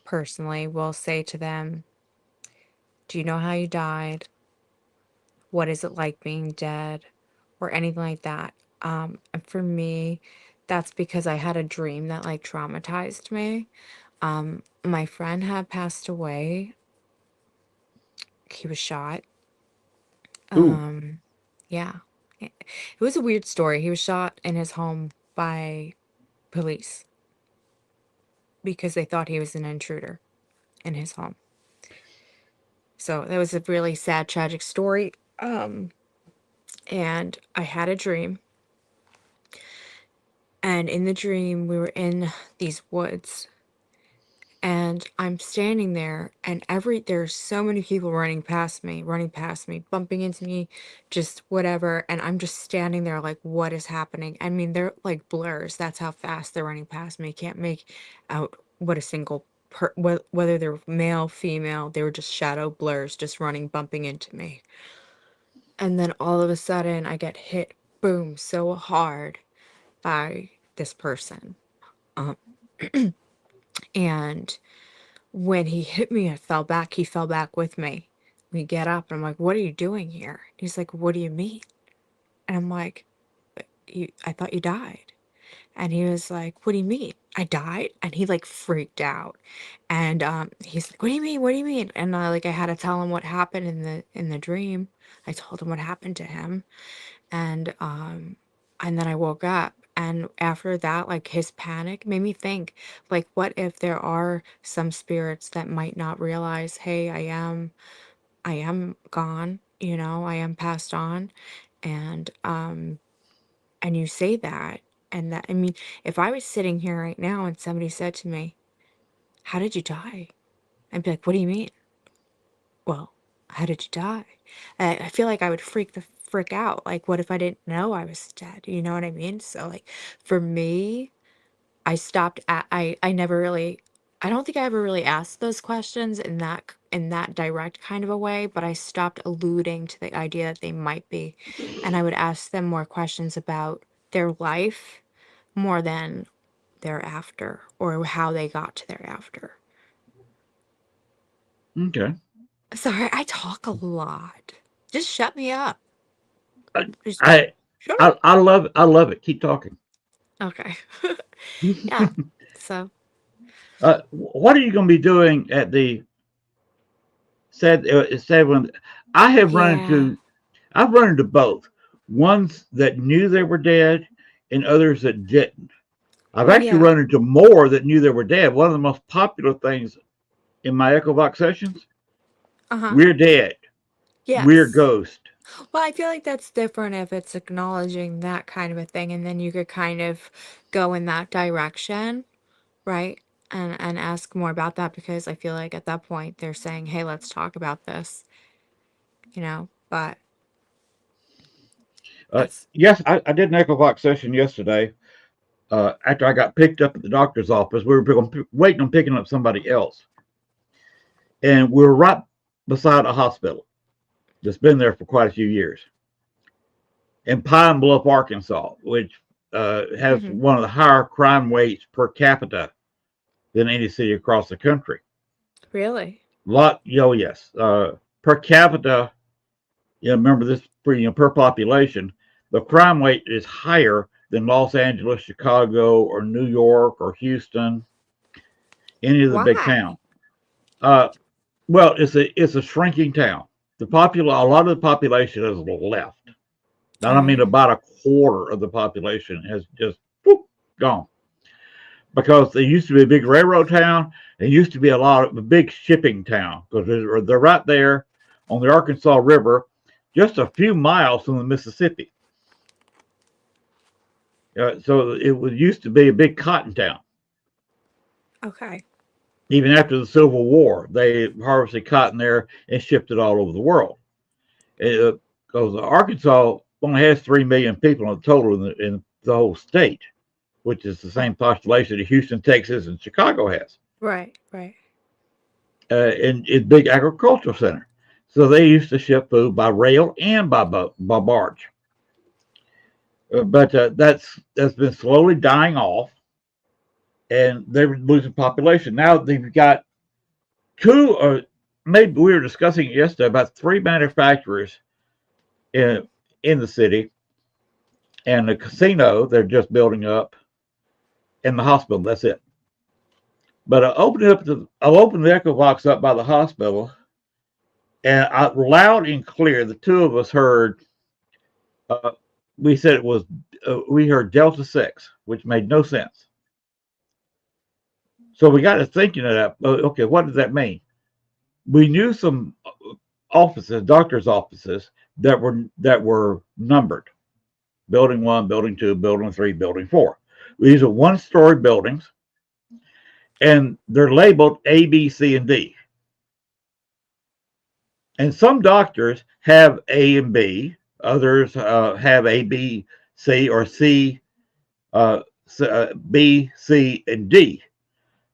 personally will say to them, do you know how you died? What is it like being dead? Or anything like that. And for me, that's because I had a dream that like traumatized me. My friend had passed away. He was shot. Ooh, Um, yeah. It was a weird story. He was shot in his home by police because they thought he was an intruder in his home. So that was a really sad, tragic story. And I had a dream. And in the dream, we were in these woods and I'm standing there and there's so many people running past me, bumping into me, just whatever, and I'm just standing there like what is happening? I mean, they're like blurs. That's how fast they're running past me. Can't make out what a single whether they're male, female, they were just shadow blurs just running bumping into me. And then all of a sudden I get hit boom so hard by this person. Um And when he hit me, I fell back. He fell back with me. We get up, and I'm like, "What are you doing here?" He's like, "What do you mean?" And I'm like, I thought you died." And he was like, "What do you mean? I died?" And he like freaked out. And he's like, "What do you mean? What do you mean?" And I had to tell him what happened in the dream. I told him what happened to him. And then I woke up. And after that, like, his panic made me think, like, what if there are some spirits that might not realize, hey, I am gone, I am passed on. And you say that, and that, I mean, if I was sitting here right now and somebody said to me, "How did you die?" I'd be like, "What do you mean?" "Well, how did you die?" I feel like I would frick out. Like, what if I didn't know I was dead? You know what I mean? So, like, for me, I stopped at I never really I don't think I ever really asked those questions in that direct kind of a way, but I stopped alluding to the idea that they might be, and I would ask them more questions about their life more than their after, or how they got to their after. Okay. Sorry, I talk a lot. Just shut me up. I Just I shut up. I love it. I love it. Keep talking. Okay. Yeah. So, What are you going to be doing at the said when I have run yeah. into I've run into both ones that knew they were dead and others that didn't. I've actually Yeah. run into more that knew they were dead. One of the most popular things in my EchoVox sessions: Uh-huh. we're dead, we're Yes. ghost. Well, I feel like that's different if it's acknowledging that kind of a thing, and then you could kind of go in that direction, right? And ask more about that, because I feel like at that point they're saying, "Hey, let's talk about this," but that's Yes, I did an EchoVox session yesterday. After I got picked up at the doctor's office, we were waiting on picking up somebody else, and we were right beside a hospital that's been there for quite a few years in Pine Bluff, Arkansas, which has hmm one of the higher crime rates per capita than any city across the country. really. Yes, per capita. Remember this per population, the crime rate is higher than Los Angeles, Chicago, or New York, or Houston, any of the big Why? towns. Uh, well, it's a shrinking town. A lot of the population has left. I mean, Okay. about a quarter of the population has just whoop, gone, because there used to be a big railroad town. There used to be a big shipping town, because they're right there on the Arkansas River, just a few miles from the Mississippi. So it used to be a big cotton town. Okay. Even after the Civil War, they harvested cotton there and shipped it all over the world. Because Arkansas only has 3 million people in total in the whole state, which is the Oh, same population that Houston, Texas, and Chicago has. right, right. And it's a big agricultural center. So they used to ship food by rail and by barge. But that's been slowly dying off, and they're losing population. Now they've got two, or maybe we were discussing it yesterday, about three manufacturers in the city, and the casino they're just building up, and the hospital. That's it. But I opened the Echo Box up by the hospital, and loud and clear, the two of us heard. Uh, we said it was. We heard Delta 6, which made no sense. So we got to thinking of that. Okay, what does that mean? We knew some offices, doctors' offices that were numbered: Building 1, Building 2, Building 3, Building 4. These are one-story buildings, and they're labeled A, B, C, and D. And some doctors have A and B, others have A, B, C, or C, B, C, and D,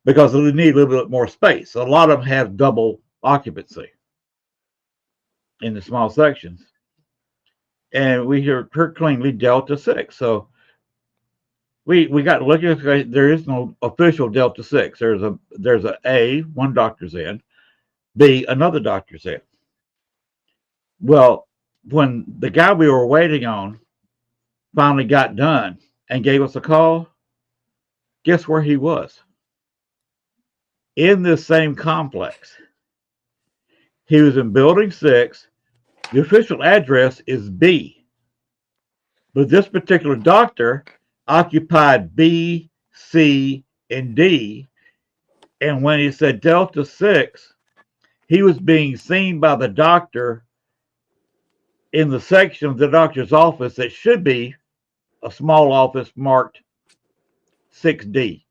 because they need a little bit more space. A lot of them have double occupancy in the small sections. And we heard cleanly Delta 6. So we got looking. There is no official Delta 6. There's a one doctor's in, B another doctor's in. Well, when the guy we were waiting on finally got done and gave us a call, guess where he was? In this same complex. He was in Building 6. The official address is B, but this particular doctor occupied B, C, and D. And when he said Delta 6, he was being seen by the doctor in the section of the doctor's office that should be a small office marked 6D.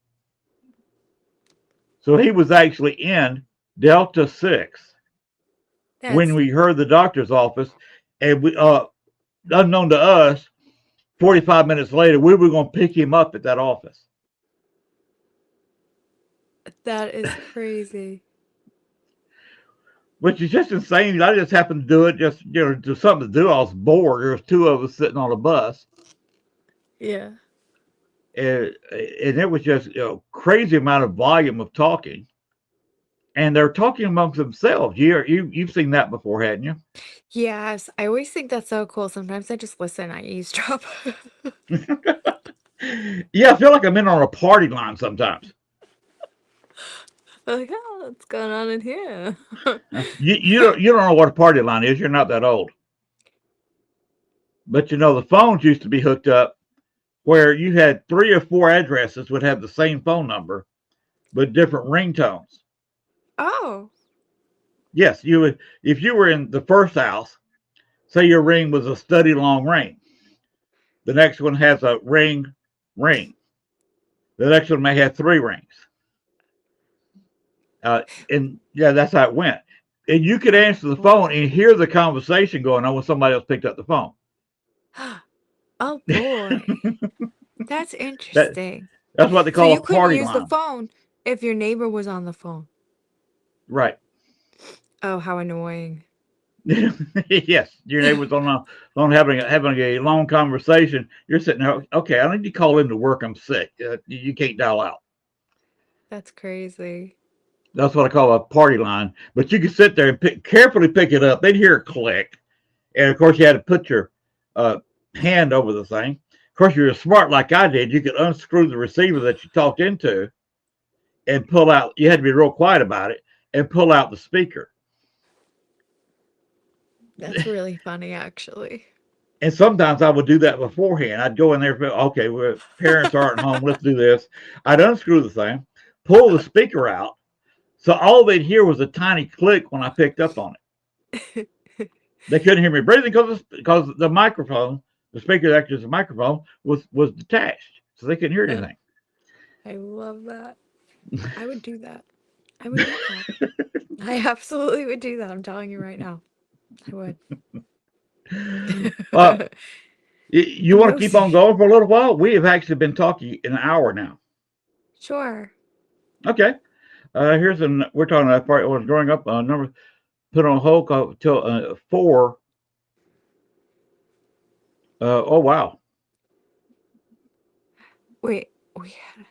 So he was actually in Delta 6 when That's we heard the doctor's office, and unknown to us, 45 minutes later, we were going to pick him up at that office. that is crazy. Which is just insane. I just happened to do it just, to something to do. I was bored. There was two of us sitting on a bus. Yeah. And it was just crazy amount of volume of talking. And they're talking amongst themselves. You've seen that before, hadn't you? Yes, I always think that's so cool. Sometimes I just listen, I eavesdrop. Yeah, I feel like I'm in on a party line sometimes. Like, oh, what's going on in here? You don't know what a party line is. You're not that old. But the phones used to be hooked up where you had 3 or 4 addresses would have the same phone number, but different ringtones. Oh, Yes, you would. If you were in the first house, say your ring was a study long ring. The next one has a ring. The next one may have 3 rings. And yeah, that's how it went. And you could answer the phone and hear the conversation going on when somebody else picked up the phone. oh boy, that's That interesting. that's what they So call you a couldn't party use the line. phone if your neighbor was on the phone. Right. Oh, how annoying. Yes, your neighbor's on having a long conversation. You're sitting there. Okay, I need to call in to work. I'm sick. You can't dial out. That's crazy. That's what I call a party line. But you could sit there and carefully pick it up. They'd hear a click, and of course you had to put your hand over the thing. Of course, you're smart like I did. You could unscrew the receiver that you talked into and pull out. You had to be real quiet about it and pull out the speaker. That's really funny, actually. And sometimes I would do that beforehand. I'd go in there, okay, well, parents aren't home. Let's do this. I'd unscrew the thing, pull the speaker out. So all they'd hear was a tiny click when I picked up on it. They couldn't hear me breathing because the microphone, the speaker that acted as a microphone, was detached. So they couldn't hear anything. I love that. I would do that. I would do that. I absolutely would do that. I'm telling you right now. I would. You want to No, keep on going for a little while? We have actually been talking an hour now. sure. Okay. We're talking about part was growing up number put on hold till 4. Oh wow. Wait, we had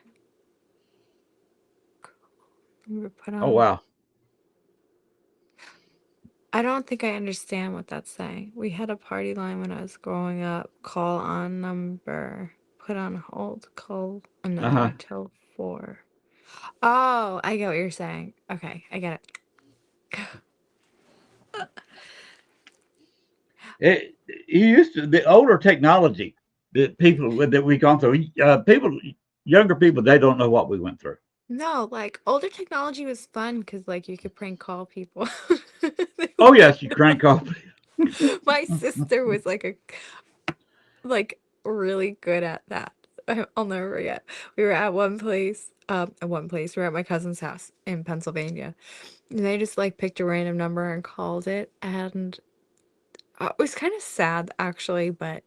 we were put Oh on. wow. I don't think I understand what that's saying. We had a party line when I was growing up. Call on number. Put on hold. Call Uh-huh. another till 4. Oh, I get what you're saying. Okay, I get It the older technology that we've gone through. Younger people, they don't know what we went through. No, like older technology was fun because like you could prank call people. They Oh would yes, you crank off. My sister was like really good at that. I'll never forget. We were at one place, we were at my cousin's house in Pennsylvania. And they just like picked a random number and called it. And it was kind of sad actually, but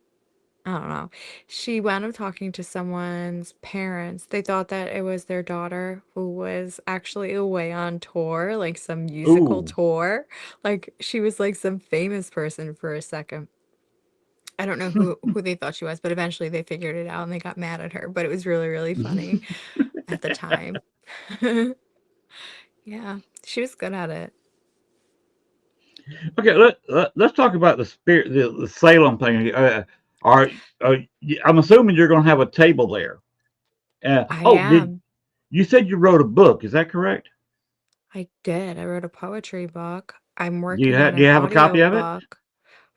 I don't know. She wound up talking to someone's parents. They thought that it was their daughter who was actually away on tour, like some musical Ooh. tour. Like she was like some famous person for a second. I don't know who they thought she was, but eventually they figured it out and they got mad at her. But it was really, really funny at the time. Yeah, she was good at it. Okay, let's talk about the spirit, the Salem thing. Are, I'm assuming you're going to have a table there. I Did am. you said you wrote a book? Is that correct? I did. I wrote a poetry book. I'm working on Do an you have a audio copy of it? book.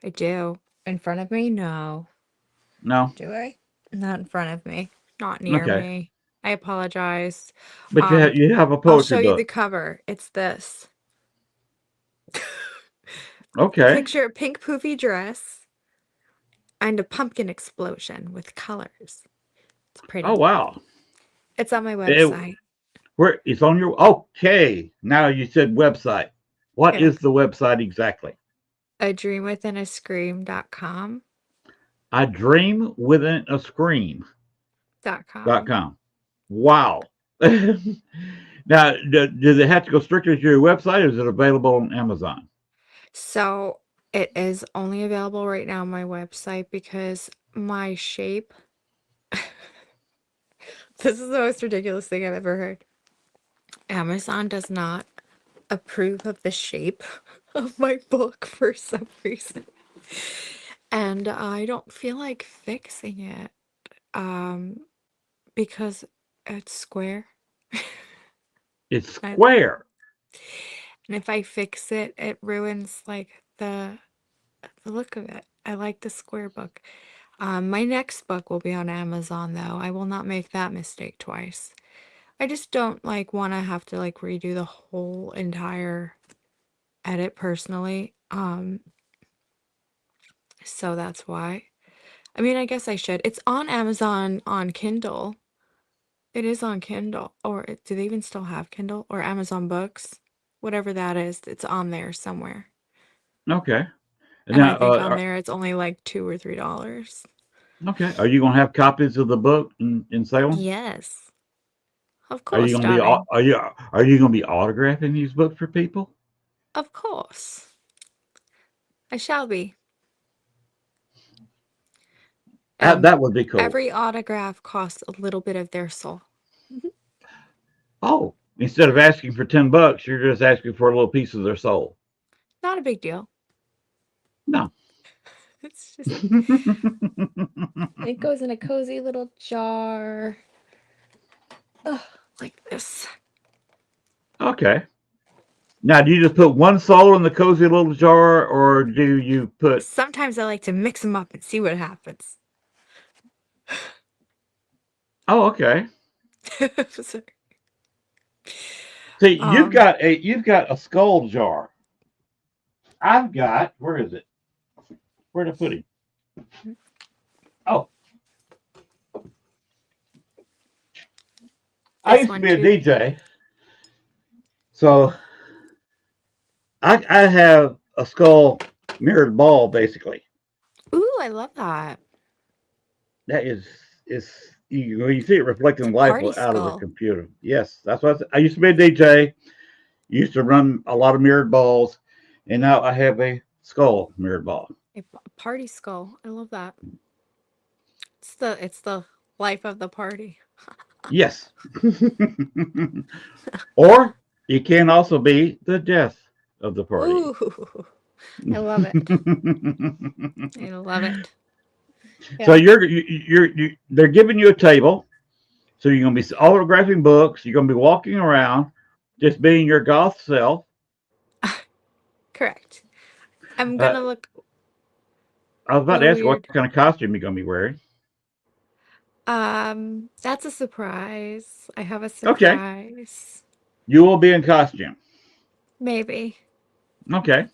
I do. In front of me? No. No. Do I? Not in front of me. Not near Okay, me. I apologize. but Um, you have a I'll poetry show you the book. cover. It's this. Okay. Picture a pink poofy dress and a pumpkin explosion with colors. It's Oh pretty. wow. It's on my It, website. where it's on your okay. Now you said website. What Yeah. is the website exactly? adreamwithinascream.com. I dream within a scream. .com. .com. Wow. Now, does it have to go strictly to your website, or is it available on Amazon? So it is only available right now on my website because my shape. This is the most ridiculous thing I've ever heard. Amazon does not approve of the shape of my book for some reason. And I don't feel like fixing it because it's square. It's I, square. and if I fix it, it ruins like the look of it. I like the square book. My next book will be on Amazon though. I will not make that mistake twice. I just don't like want to have to like redo the whole entire edit personally. So that's why. I mean, I guess I should. It's on Amazon on Kindle. It is on Kindle. Or do they even still have Kindle? Or Amazon Books? Whatever that is, it's on there somewhere. Okay. And I Now, think on there it's only like $2 or $3. okay. Are you going to have copies of the book in Salem? Yes. Of Are you course, going to be darling. are you going to be autographing these books for people? Of course. I shall be. And That would be cool. every autograph costs a little bit of their soul. Oh, instead of asking for $10, you're just asking for a little piece of their soul. Not a big deal. No. It's just, it goes in a cozy little jar. Ugh, like this. Okay. Now, do you just put one soul in the cozy little jar, or do you put? Sometimes I like to mix them up and see what happens. Oh, okay. Sorry. See, Um, you've got a skull jar. I've got where is it? Where to put him? Oh, I this used to one be a too. DJ, so I have a skull mirrored ball basically. Ooh, I love that. That is you see it It's reflecting a life party out of the skull. computer. Yes, that's what I used to be a DJ. Used to run a lot of mirrored balls, and now I have a skull mirrored ball. A party skull. I love that. It's the life of the party. Yes. Or it can also be the death of the party. Ooh, I love it. I love it. So Yeah. they're giving you a table. So you're gonna be autographing books. You're gonna be walking around, just being your goth self. Correct. I'm Uh, gonna look I was a about to little ask you what weird. kind of costume you're gonna be wearing. That's a surprise. I have a Okay, surprise. you will be in costume. Maybe. Okay.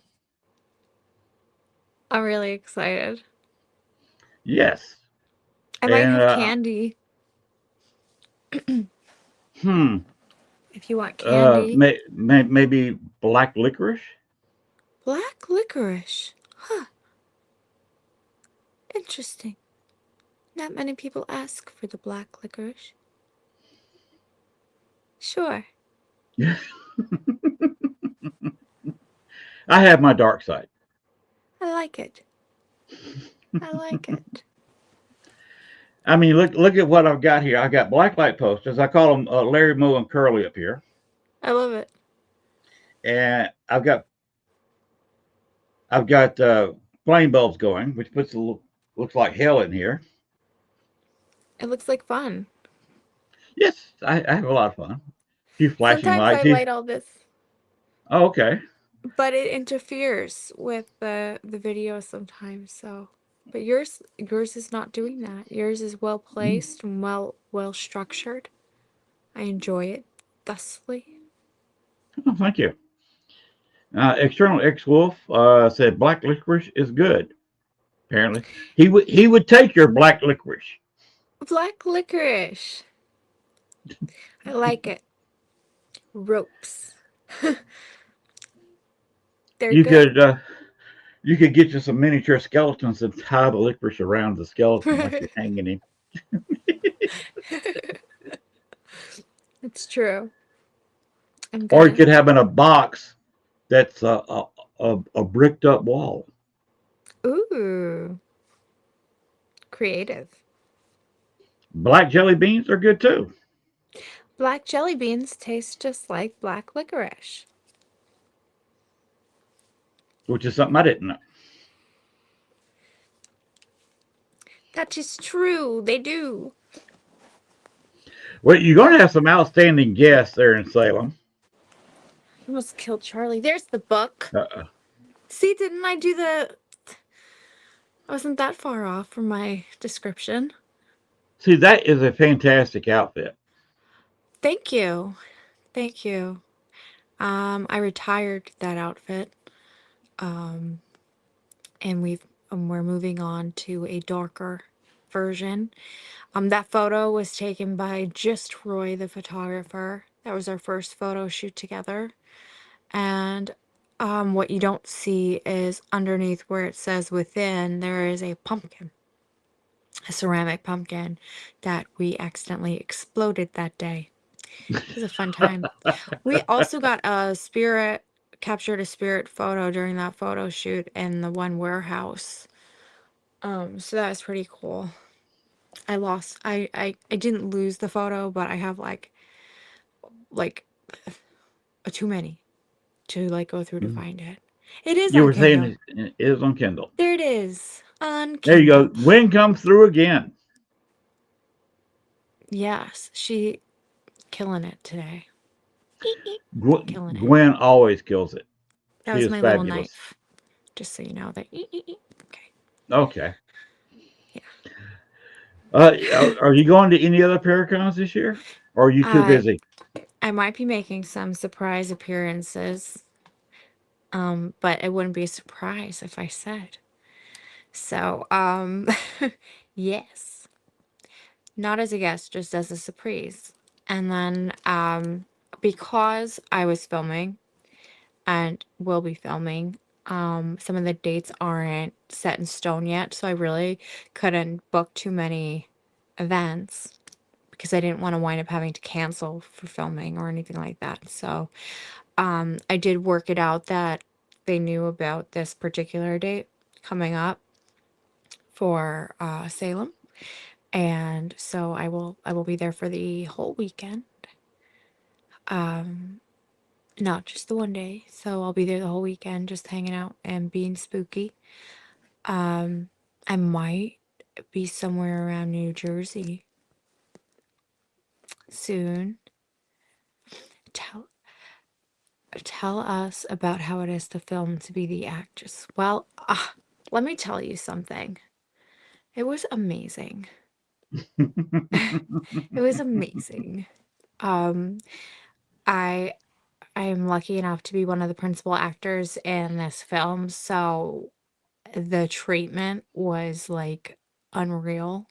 I'm really excited. Yes. I might And have candy hmm, if you want candy. maybe black licorice. Black licorice. Huh. Interesting. Not many people ask for the black licorice. Sure. I have my dark side. I like it. I like it. I mean, look at what I've got here. I got blacklight posters. I call them Larry Moe and Curly up here, I love it. and I've got flame bulbs going, which looks like hell in here. It looks like fun. Yes, I have a lot of fun. A few flashing Sometimes I lights. light all this, Oh, okay. but it interferes with the video sometimes. So, but yours is not doing that. Yours is well Mm. placed and well structured. I enjoy it thusly. Oh, thank you. External X Wolf said black licorice is good. Apparently, he would take your black licorice. Black licorice. I like it. Ropes. They're You good. could you could get you some miniature skeletons and tie the licorice around the skeleton like you're hanging him, It's true. I'm or you gonna. could have in a box that's a bricked up wall. Ooh, creative. Black jelly beans are good too, Black jelly beans taste just like black licorice. which is something I didn't know. That is true. They do. Well, you're going to have some outstanding guests there in Salem. I almost killed Charlie. There's the book. Uh-uh. See, didn't I do the... I wasn't that far off from my description. See, that is a fantastic outfit. Thank you. Thank you. I retired that outfit. And we're moving on to a darker version. That photo was taken by just Roy, the photographer. That was our first photo shoot together. And what you don't see is underneath where it says within, there is a pumpkin, a ceramic pumpkin that we accidentally exploded that day. It was a fun time. We also got captured a spirit photo during that photo shoot in the one warehouse. So that was pretty cool. I didn't lose the photo, but I have like too many to like go through to Mm. find it. It is You on were saying Kindle. it is on Kindle. There it is on There you go. Kindle. Wind comes through again. Yes, she killing it today. Killing it. Gwen always kills it. That She was is my little fabulous. knife. Just so you know that. Okay. Okay. Yeah. Are you going to any other Paracons this year? Or are you too busy? I might be making some surprise appearances. But it wouldn't be a surprise if I said. So, yes. Not as a guest, just as a surprise. And then, because I was filming and will be filming, some of the dates aren't set in stone yet, so I really couldn't book too many events because I didn't want to wind up having to cancel for filming or anything like that. So, I did work it out that they knew about this particular date coming up for Salem, and so I will be there for the whole weekend. Not just the one day. So I'll be there the whole weekend, just hanging out and being spooky. I might be somewhere around New Jersey soon. Tell us about how it is to film to be the actress. Well, let me tell you something. It was amazing. It was amazing. Um, I I am lucky enough to be one of the principal actors in this film, so the treatment was like unreal.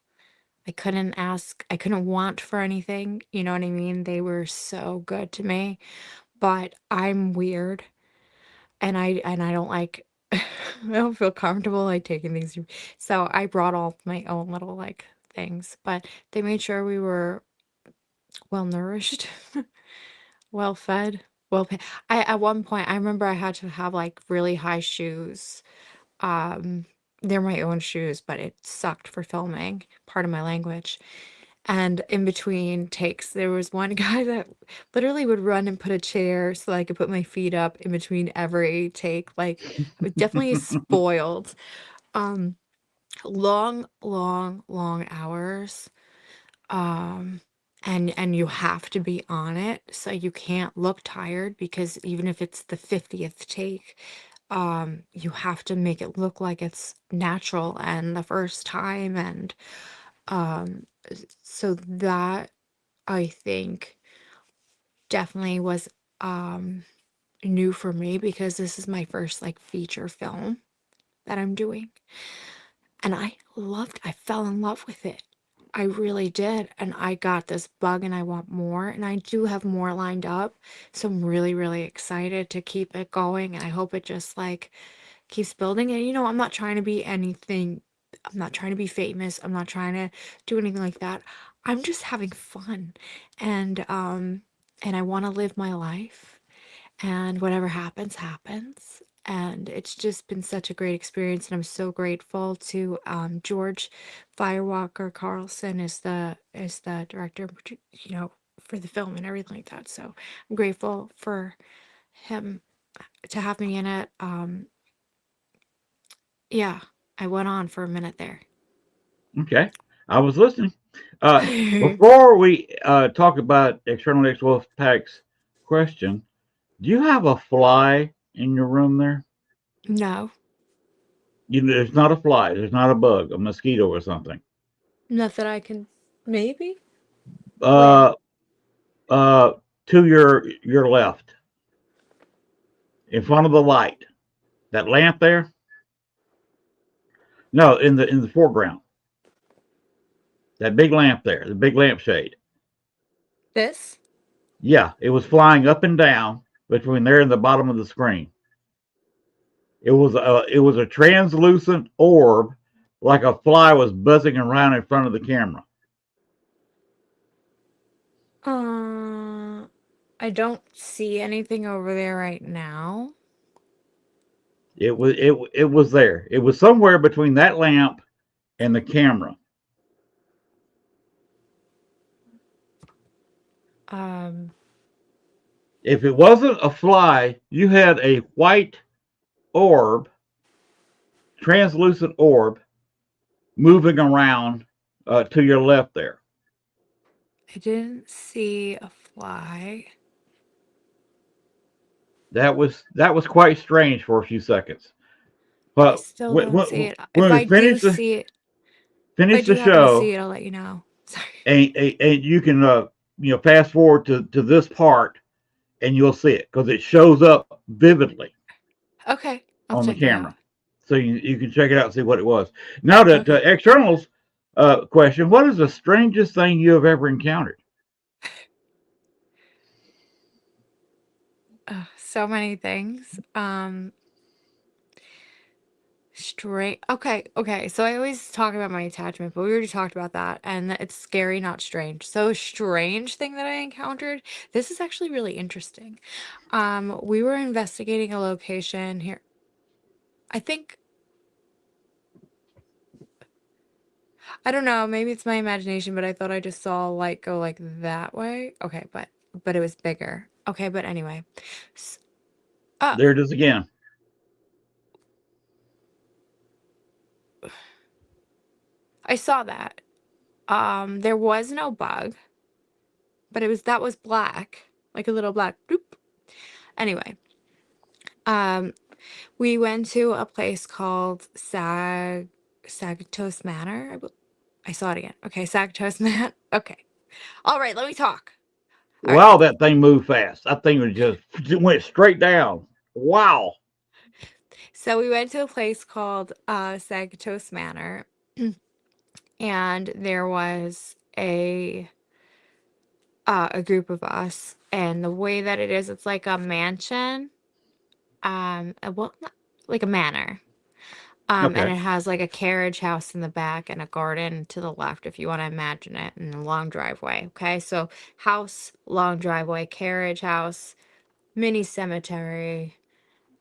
I couldn't want for anything, you know what I mean? They were so good to me, but I'm weird and I don't like I don't feel comfortable like taking things. So I brought all my own little like things, but they made sure we were well nourished, well fed, well pa I at one point, I remember I had to have, like, really high shoes, um, they're my own shoes, but it sucked for filming, part of my language. And in between takes, there was one guy that literally would run and put a chair so that I could put my feet up in between every take. Like, I was definitely spoiled. Um, long, long, long hours. Um, and you have to be on it, so you can't look tired because even if it's the 50th take, you have to make it look like it's natural and the first time. And so that, I think, definitely was new for me because this is my first like feature film that I'm doing. And I fell in love with it. I really did. And I got this bug and I want more. And I do have more lined up. So I'm really, really excited to keep it going. And I hope it just like keeps building. And I'm not trying to be anything. I'm not trying to be famous. I'm not trying to do anything like that. I'm just having fun. And I want to live my life. And whatever happens, happens. And it's just been such a great experience. And I'm so grateful to George Firewalker Carlson is the director, for the film and everything like that. So I'm grateful for him to have me in it. Yeah, I went on for a minute there. Okay, I was listening. Before we talk about External X Wolfpack's question, do you have a fly in your room there? No, There's not a fly. There's not a bug, a mosquito or something. not that I can. Maybe. Where? Uh, to your left, in front of the light, that lamp there. No, in the foreground, that big lamp there, the big lampshade. This? Yeah, it was flying up and down between there and the bottom of the screen. It was a translucent orb, like a fly was buzzing around in front of the camera. I don't see anything over there right now. It was there. It was somewhere between that lamp and the camera. Um, If it wasn't a fly, you had a white orb, translucent orb, moving around to your left there. I didn't see a fly. That was quite strange for a few seconds. I But still when, don't see when, it. If when we I do finish the see it, if I finish do the happen to see show, it, I'll let you know. Sorry. and you can fast forward to this part, and you'll see it because it shows up vividly Okay, I'll on the check it out. camera, so you can check it out and see what it was. Now Okay. to externals question: what is the strangest thing you have ever encountered? So many things. Straight. Okay. So I always talk about my attachment, but we already talked about that, and it's scary, not strange. So strange thing that I encountered. This is actually really interesting. We were investigating a location here. I think I don't know, maybe it's my imagination, but I thought I just saw a light go like that way. Okay, but it was bigger. Okay, but anyway. S- Uh, There it is again. I saw that. There was no bug, but that was black, like a little black bloop. Anyway, um, we went to a place called Sagatos Manor. I saw it again. Okay, Sagatos Manor. Okay. All right, let me talk. All right. Wow, that thing moved fast. That thing was just went straight down. Wow. So we went to a place called Sagatos Manor, and there was a group of us. And the way that it is, it's like a mansion, well, not, like a manor. And Okay. it has like a carriage house in the back and a garden to the left, if you want to imagine it, and a long driveway. Okay, so house, long driveway, carriage house, mini cemetery,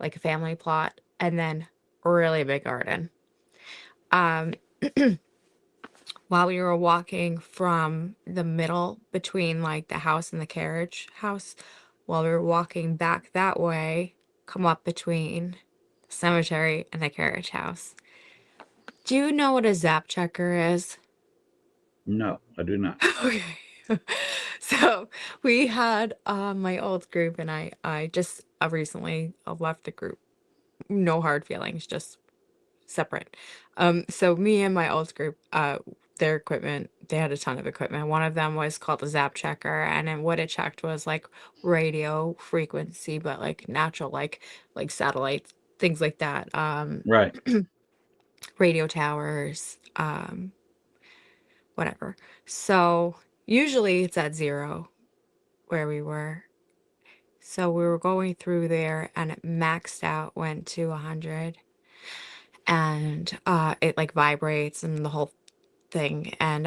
like a family plot, and then a really big garden. um, while we were walking from the middle between like the house and the carriage house, while we were walking back that way, come up between the cemetery and the carriage house. Do you know what a zap checker is? No, I do not. Okay. So we had my old group, and I just recently left the group. No hard feelings, just separate. So me and my old group, their equipment, they had a ton of equipment. One of them was called the Zap Checker, and then what it checked was like radio frequency, but like natural, like satellites, things like that. Right. Radio towers, whatever. So usually it's at 0 where we were. So we were going through there, and it maxed out, went to 100, and it like vibrates and the whole thing. And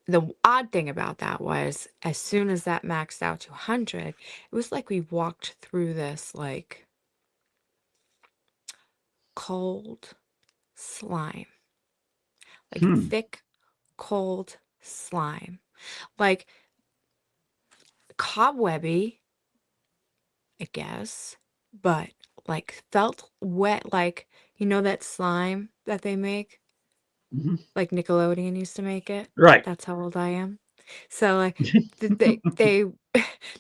the odd thing about that was, as soon as that maxed out to 100, it was like we walked through this like cold slime, like Hmm. thick, cold slime, like cobwebby, I guess, but like felt wet, like that slime that they make, Mhm. like Nickelodeon used to make it. Right. That's how old I am. So like they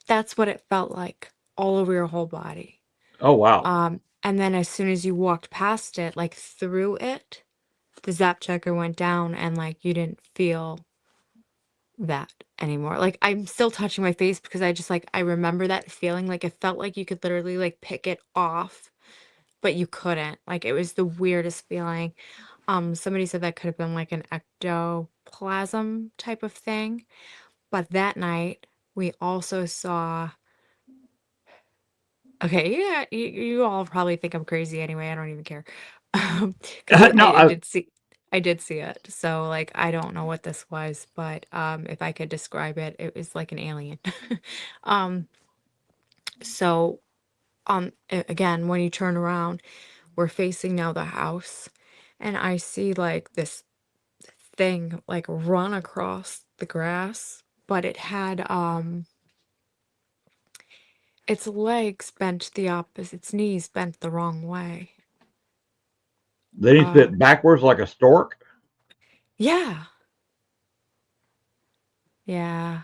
that's what it felt like all over your whole body. Oh, wow. And then as soon as you walked past it, like through it, the zap checker went down, and like you didn't feel that anymore. Like I'm still touching my face because I remember that feeling. Like it felt like you could literally like pick it off, but you couldn't. Like it was the weirdest feeling. Somebody said that could have been like an ectoplasm type of thing. But that night we also saw, okay, yeah, you all probably think I'm crazy anyway. I don't even care. Because No, I did see it. So like I don't know what this was, but if I could describe it, it was like an alien. um so again, when you turn around, we're facing now the house, and I see like this thing like run across the grass, but it had its legs bent the opposite, its knees bent the wrong way. they didn't Uh fit backwards like a stork. yeah. Yeah.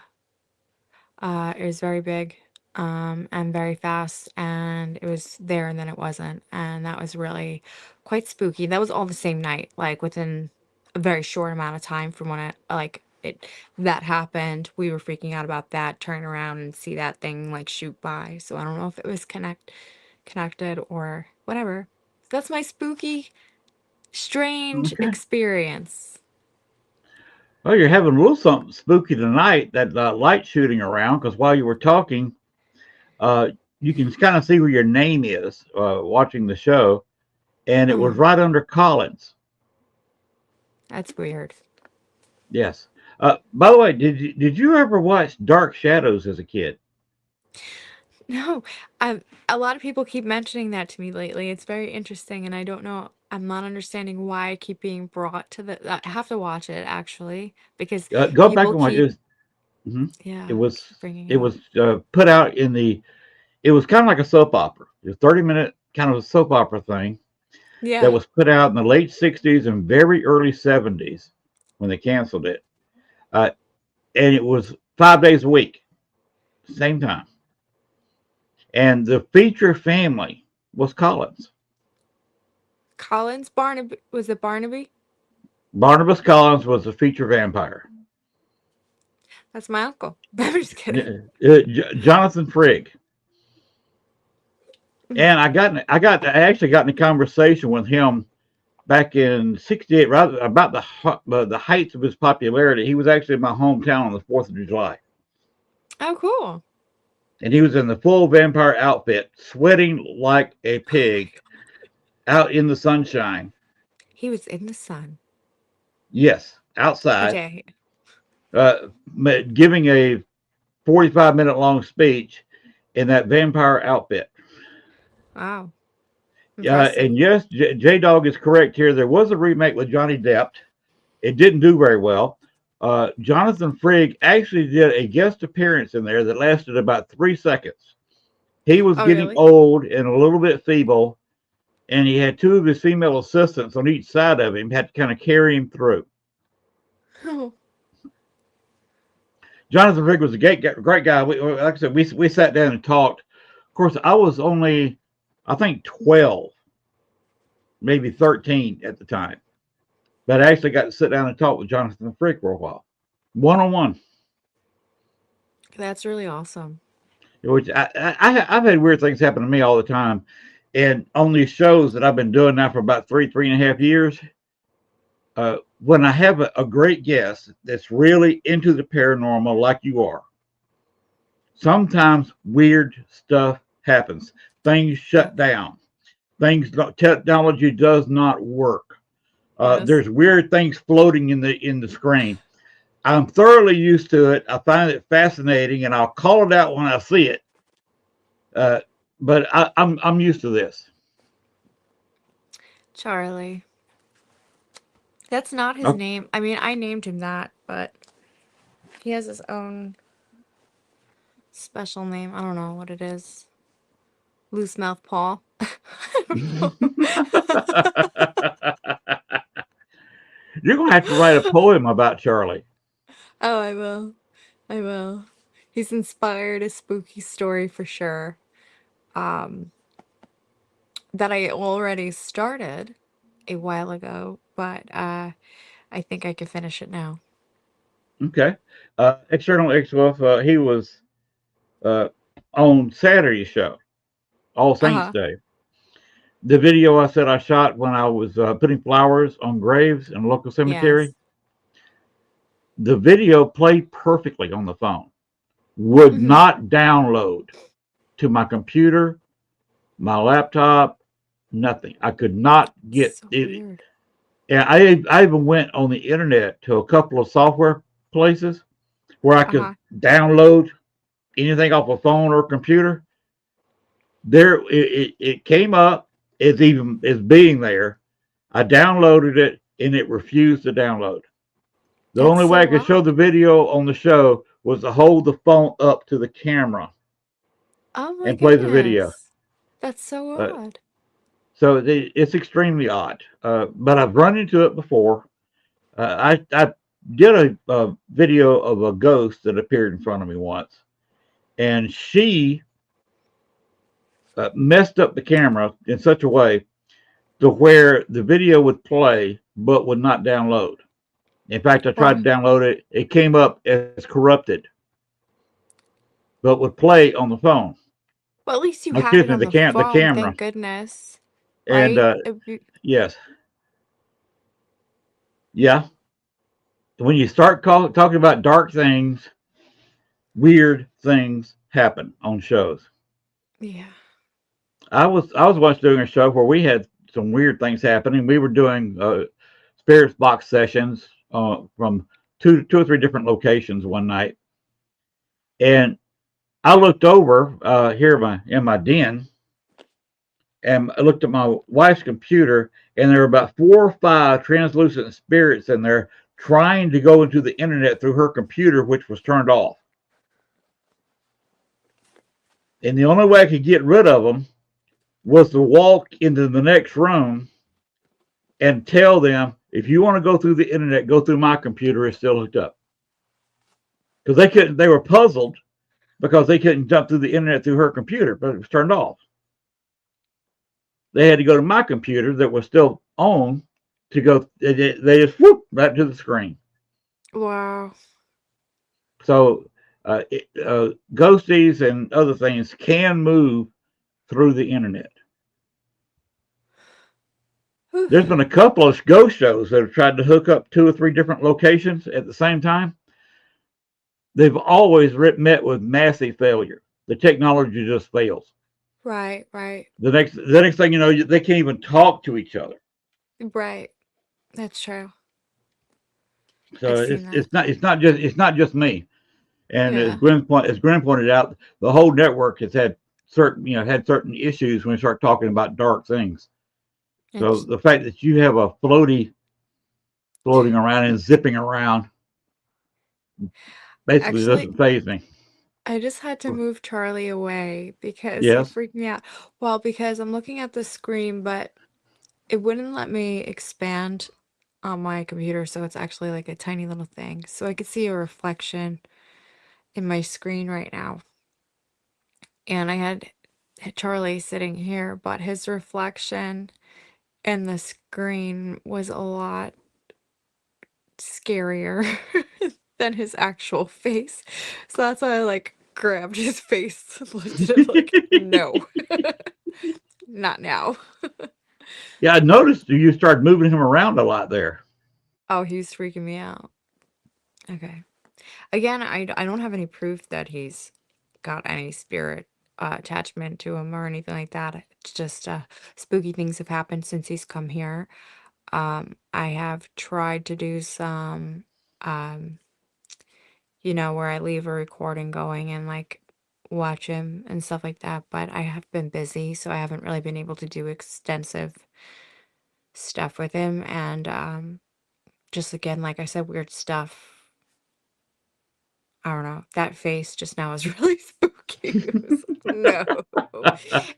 It was very big, and very fast, and it was there and then it wasn't, and that was really quite spooky. That was all the same night, like within a very short amount of time from when it that happened. We were freaking out about that, turn around and see that thing like shoot by. So I don't know if it was connected or whatever. That's my spooky, strange Okay. experience. Well, you're having a little something spooky tonight. That light shooting around, because while you were talking, uh, you can kind of see where your name is watching the show, and it was Uh-huh. right under Collins. That's weird. Yes. By the way, did you ever watch Dark Shadows as a kid? No, a lot of people keep mentioning that to me lately. It's very interesting, and I don't know. I'm not understanding why I keep being brought to I have to watch it actually because Go back people and watch it. keep, Mhm. It yeah, was keep bringing it it up. was put out in the. It was kind of like a soap opera. It was 30-minute kind of a soap opera thing that Yeah. was put out in the late '60s and very early '70s when they canceled it. Uh, and it was 5 days a week, same time. And the feature family was Collins. Collins Barnaby, was it Barnaby? Barnabas Collins was the feature vampire. That's my uncle. I'm just kidding. Jonathan Frigg. Mm. And I actually got in a conversation with him back in '68, right about the heights of his popularity. He was actually in my hometown on the 4th of July, Oh, cool. and he was in the full vampire outfit, sweating like a pig, out in the sunshine. He was in the sun. Yes, How outside, dare he? uh, giving a 45-minute long speech in that vampire outfit. Wow. Impressive. And yes, J Dog is correct here. There was a remake with Johnny Depp. It didn't do very well. Jonathan Frigg actually did a guest appearance in there that lasted about 3 seconds. He was Oh, getting really? old and a little bit feeble, and he had two of his female assistants on each side of him, had to kind of carry him through. Oh, Jonathan Frigg was a great guy. Like I said, we sat down and talked. Of course, I was only, I think, 12, maybe 13 at the time. But I actually got to sit down and talk with Jonathan Frigg for a while, one-on-one. that's really awesome. Which I've had weird things happen to me all the time. And on these shows that I've been doing now for about 3.5 years, when I have a great guest that's really into the paranormal like you are, sometimes weird stuff happens. Things shut down. Technology does not work. Yes. There's weird things floating in the screen. I'm thoroughly used to it. I find it fascinating, and I'll call it out when I see it. But I'm used to this. Charlie. That's not his Oh, name. I mean, I named him that, but he has his own special name. I don't know what it is. Loose mouth Paul. I don't know. You're gonna have to write a poem about Charlie. Oh, I will. I will. He's inspired a spooky story for sure. Um, that I already started a while ago, but I think I can finish it now. Okay. External X-Wolf, he was on Saturday's show, All Saints Uh-huh. Day. The video I said I shot when I was putting flowers on graves in a local cemetery, Yes. the video played perfectly on the phone. Would Hmm. not download to my computer, my laptop, nothing. I could not get So it. weird. And I even went on the internet to a couple of software places where I could Uh-huh. download anything off a phone or computer. There, it came up as even as being there. I downloaded it and it refused to download. The That's only way I so could show the odd. video on the show was to hold the phone up to the camera Oh my and play the video. goodness. That's so Uh, odd. so it's extremely odd. But I've run into it before. I did a video of a ghost that appeared in front of me once, and she messed up the camera in such a way to where the video would play but would not download. In fact, I tried Well, to download it. It came up as corrupted, but would play on the phone. at least you had Excuse it me, on the the phone, camera. thank goodness. And Right? yes, yeah. When you start talking about dark things, weird things happen on shows. Yeah. I was once doing a show where we had some weird things happening. We were doing spirits box sessions from two or three different locations one night, and I looked over here in my den, and I looked at my wife's computer, and there were about 4 or 5 translucent spirits in there trying to go into the internet through her computer, which was turned off. And the only way I could get rid of them was to walk into the next room and tell them, if you want to go through the internet, go through my computer. It's still hooked up. Because they couldn't, they were puzzled because they couldn't jump through the internet through her computer, but it was turned off. They had to go to my computer that was still on to go. They just whoop right to the screen. Wow. So ghosties and other things can move through the internet. Whew. There's been a couple of ghost shows that have tried to hook up 2 or 3 different locations at the same time. They've always met with massive failure. The technology just fails. Right, right, The next thing you know, they can't even talk to each other. right. That's true. So I've seen that. it's not just me. And Yeah. as Glenn pointed out, the whole network has had certain, had certain issues when we start talking about dark things. So It's the fact that you have a floating around and zipping around basically actually, doesn't faze me. I just had to move Charlie away because he Yes. freaked me out. Well, because I'm looking at the screen, but it wouldn't let me expand on my computer, so it's actually like a tiny little thing. So I could see a reflection in my screen right now. And I had Charlie sitting here, but his reflection in the screen was a lot scarier than his actual face. So that's why I like grabbed his face and lifted it like, no, not now. Yeah, I noticed you started moving him around a lot there. Oh, he's freaking me out. Okay. Again, I don't have any proof that he's got any spirit attachment to him or anything like that. It's just spooky things have happened since he's come here. I have tried to do some, um, where I leave a recording going and like watch him and stuff like that, but I have been busy, so I haven't really been able to do extensive stuff with him. And just again, like I said, weird stuff. I don't know. That face just now is really spooky. It was like, no.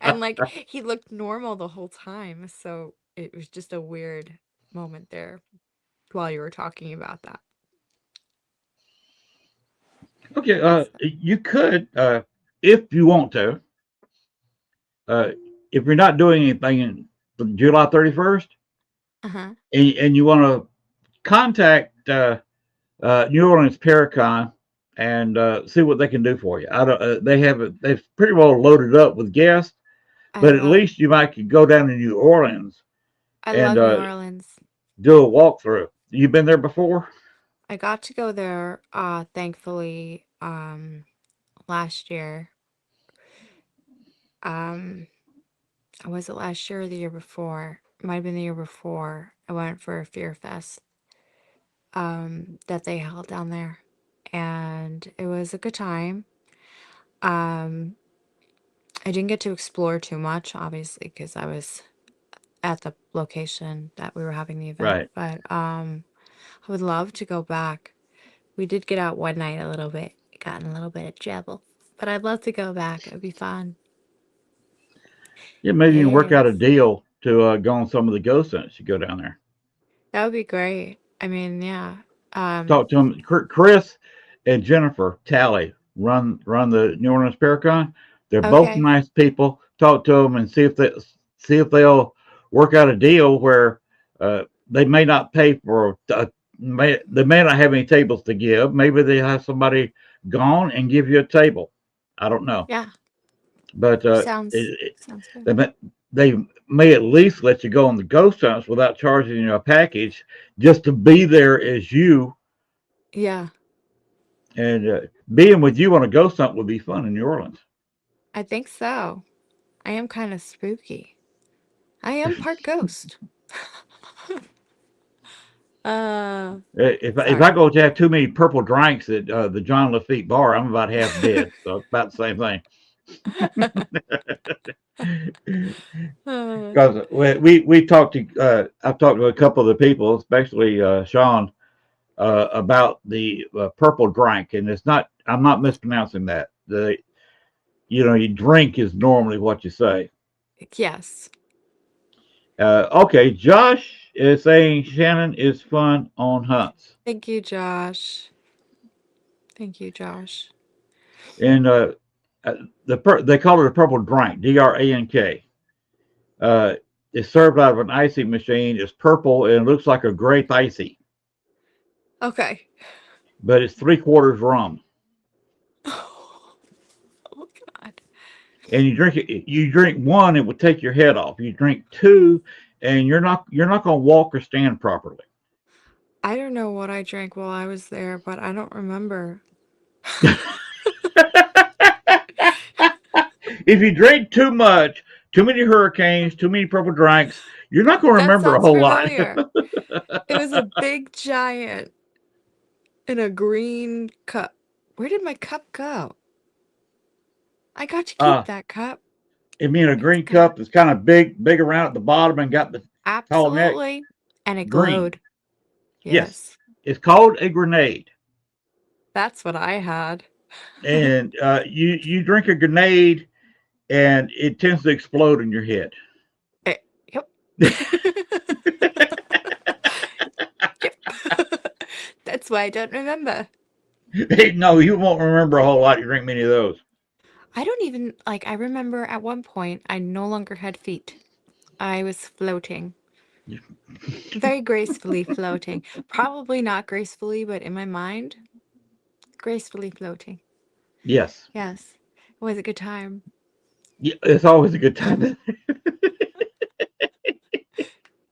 And like he looked normal the whole time, so it was just a weird moment there while you were talking about that. Okay, So, you could, if you want to, uh, if you're not doing anything in July 31st, uh-huh. and you want to contact New Orleans Paracon and see what they can do for you. I don't. They have it. They've pretty well loaded up with guests, I but at love least you might could go down to New Orleans I and love New Orleans. do a walkthrough. You've been there before? I got to go there thankfully last year. Um was it last year or the year before? It might have been the year before. I went for a Fear Fest that they held down there. And it was a good time. Um I didn't get to explore too much, obviously, because I was at the location that we were having the event. Right. But I would love to go back. We did get out one night a little bit, got in a little bit of trouble. But I'd love to go back. It would be fun. Yeah, maybe you can work out a Yes. deal to go on some of the ghost hunts. You go down there, That would be great. I mean, yeah. Um, talk to them. Chris and Jennifer Talley run the New Orleans Paracon. They're both okay. nice people. Talk to them and see if they'll work out a deal where they may not pay for. They may not have any tables to give. Maybe they have somebody gone and give you a table. I don't know, Yeah. but Sounds good. they may, they may at least let you go on the ghost hunts without charging you a package just to be there as you. Yeah. And being with you on a ghost hunt would be fun in New Orleans. I think so. I am kind of spooky. I am part ghost. If I Sorry. go to have too many purple drinks at the John Lafitte bar, I'm about half dead. So it's about the same thing. Uh, Because we talked to I've talked to a couple of the people, especially Sean, about the purple drink, and it's not. I'm not mispronouncing that. You drink is normally what you say. yes. Okay, Josh is saying Shannon is fun on hunts, Thank you, Josh. Thank you, Josh. and they call it a purple drink, DRANK. Uh, it's served out of an icy machine. It's purple and it looks like a grape icy, Okay. but it's 3/4 rum. Oh God. And you drink it. You drink one, it will take your head off. You drink two, and you're not going to walk or stand properly. I don't know what I drank while I was there, but I don't remember. If you drink too much, too many hurricanes, too many purple drinks, you're not going to That remember a sounds whole lot. familiar. It was a big giant in a green cup. Where did my cup go? I got to Uh, keep that cup. it mean a It's green good. cup that's kind of big around at the bottom and got the tall neck. Absolutely. And it Green. glowed. Yes. Yes. It's called a grenade. That's what I had. And you drink a grenade and it tends to explode in your head. Yep. Yep. That's why I don't remember. No, you won't remember a whole lot. You drink many of those. I don't even like. I remember at one point I no longer had feet. I was floating. Very gracefully floating. Probably not gracefully, but in my mind, gracefully floating. Yes. Yes. It was a good time. Yeah, it's always a good time.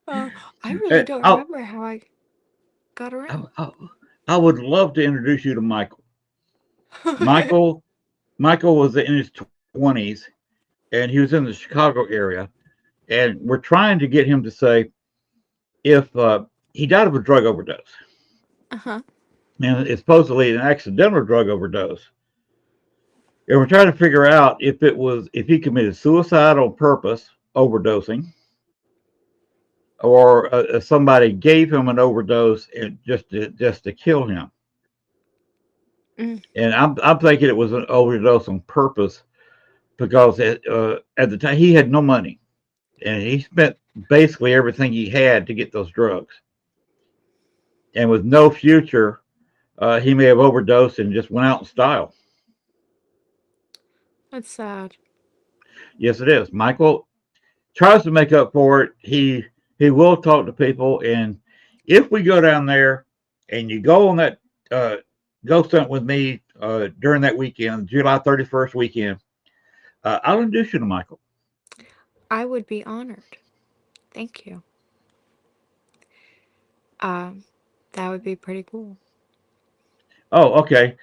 I really don't I, remember how I got around. I would love to introduce you to Michael. Michael was in his 20s and he was in the Chicago area. And we're trying to get him to say if he died of a drug overdose. Uh-huh. And it's supposedly an accidental drug overdose. And we're trying to figure out if he committed suicide on purpose, overdosing, or somebody gave him an overdose and just to kill him. Mm. And I'm thinking it was an overdose on purpose because at the time he had no money, and he spent basically everything he had to get those drugs. And with no future, he may have overdosed and just went out in style. That's sad. Yes, it is. Michael tries to make up for it. He will talk to people, and if we go down there and you go on that ghost hunt with me during that weekend, July 31st weekend, I'll introduce you to Michael. I would be honored. Thank you. That would be pretty cool. Oh, okay.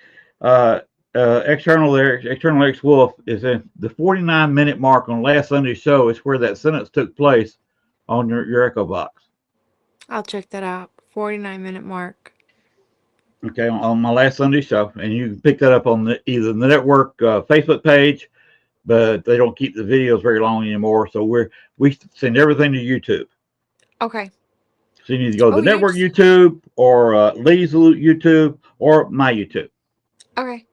External Lyrics Wolf is in the 49-minute mark on last Sunday's show. It's where that sentence took place on your Echo box. I'll check that out. 49-minute mark. Okay, on my last Sunday show, and you can pick that up on either the network Facebook page, but they don't keep the videos very long anymore. So we send everything to YouTube. Okay. So you need to go to the you're network just... YouTube or Lee's YouTube or my YouTube. Okay.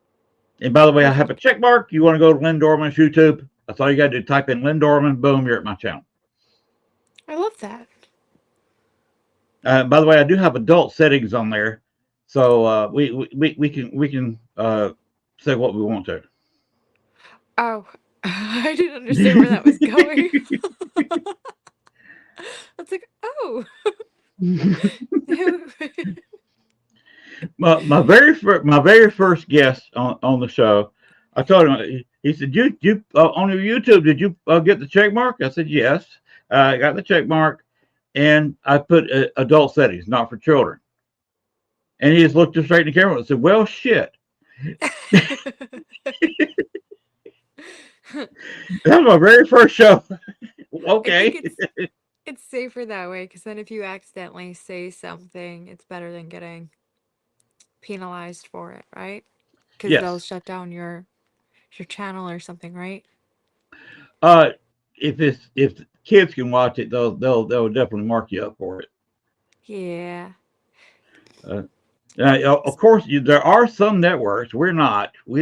And by the way, I have a check mark. You want to go to Len Dorman's YouTube? That's all you got to do. Type in Len Dorman. Boom, you're at my channel. I love that. By the way, I do have adult settings on there, so we can say what we want to. Oh, I didn't understand where that was going. I was like, oh. my very first guest on the show, I told him. He said, "You on your YouTube? Did you get the check mark?" I said, "Yes, I got the check mark, and I put adult settings, not for children." And he just looked straight in the camera and said, "Well, shit." That was my very first show. Okay. I think it's safer that way, because then if you accidentally say something, it's better than getting penalized for it, right? Because Yes. they'll shut down your channel or something, right? If kids can watch it, they'll definitely mark you up for it. Yeah. Of course, there are some networks. We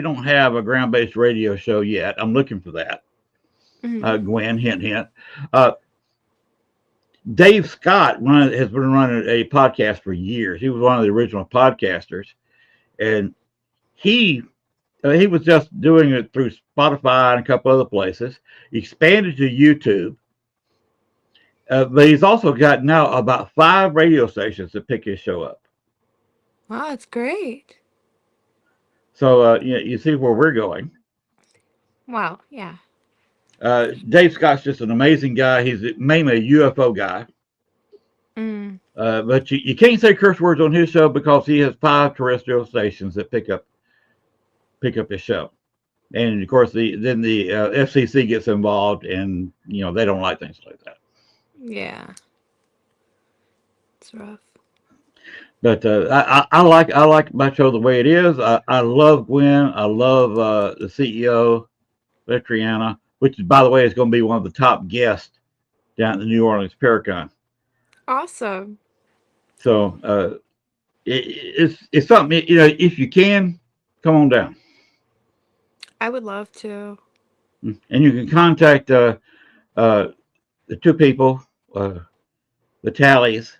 don't have a ground-based radio show yet. I'm looking for that. Mm-hmm. Gwen, hint, hint. Dave Scott has been running a podcast for years. He was one of the original podcasters, and he was just doing it through Spotify and a couple other places. He expanded to YouTube, but he's also got now about 5 radio stations that pick his show up. Wow, that's great. So you see where we're going. Wow, yeah. Dave Scott's just an amazing guy. He's mainly a UFO guy. Mm. But you can't say curse words on his show because he has 5 terrestrial stations that pick up his show. And of course, then the FCC gets involved, and they don't like things like that. Yeah, it's rough. But I like my show the way it is. I love Gwen. I love the CEO Letriana, which, by the way, is going to be one of the top guests down at the New Orleans Paracon. Awesome. So it's something, you know, if you can, come on down. I would love to. And you can contact the two people, the tallies,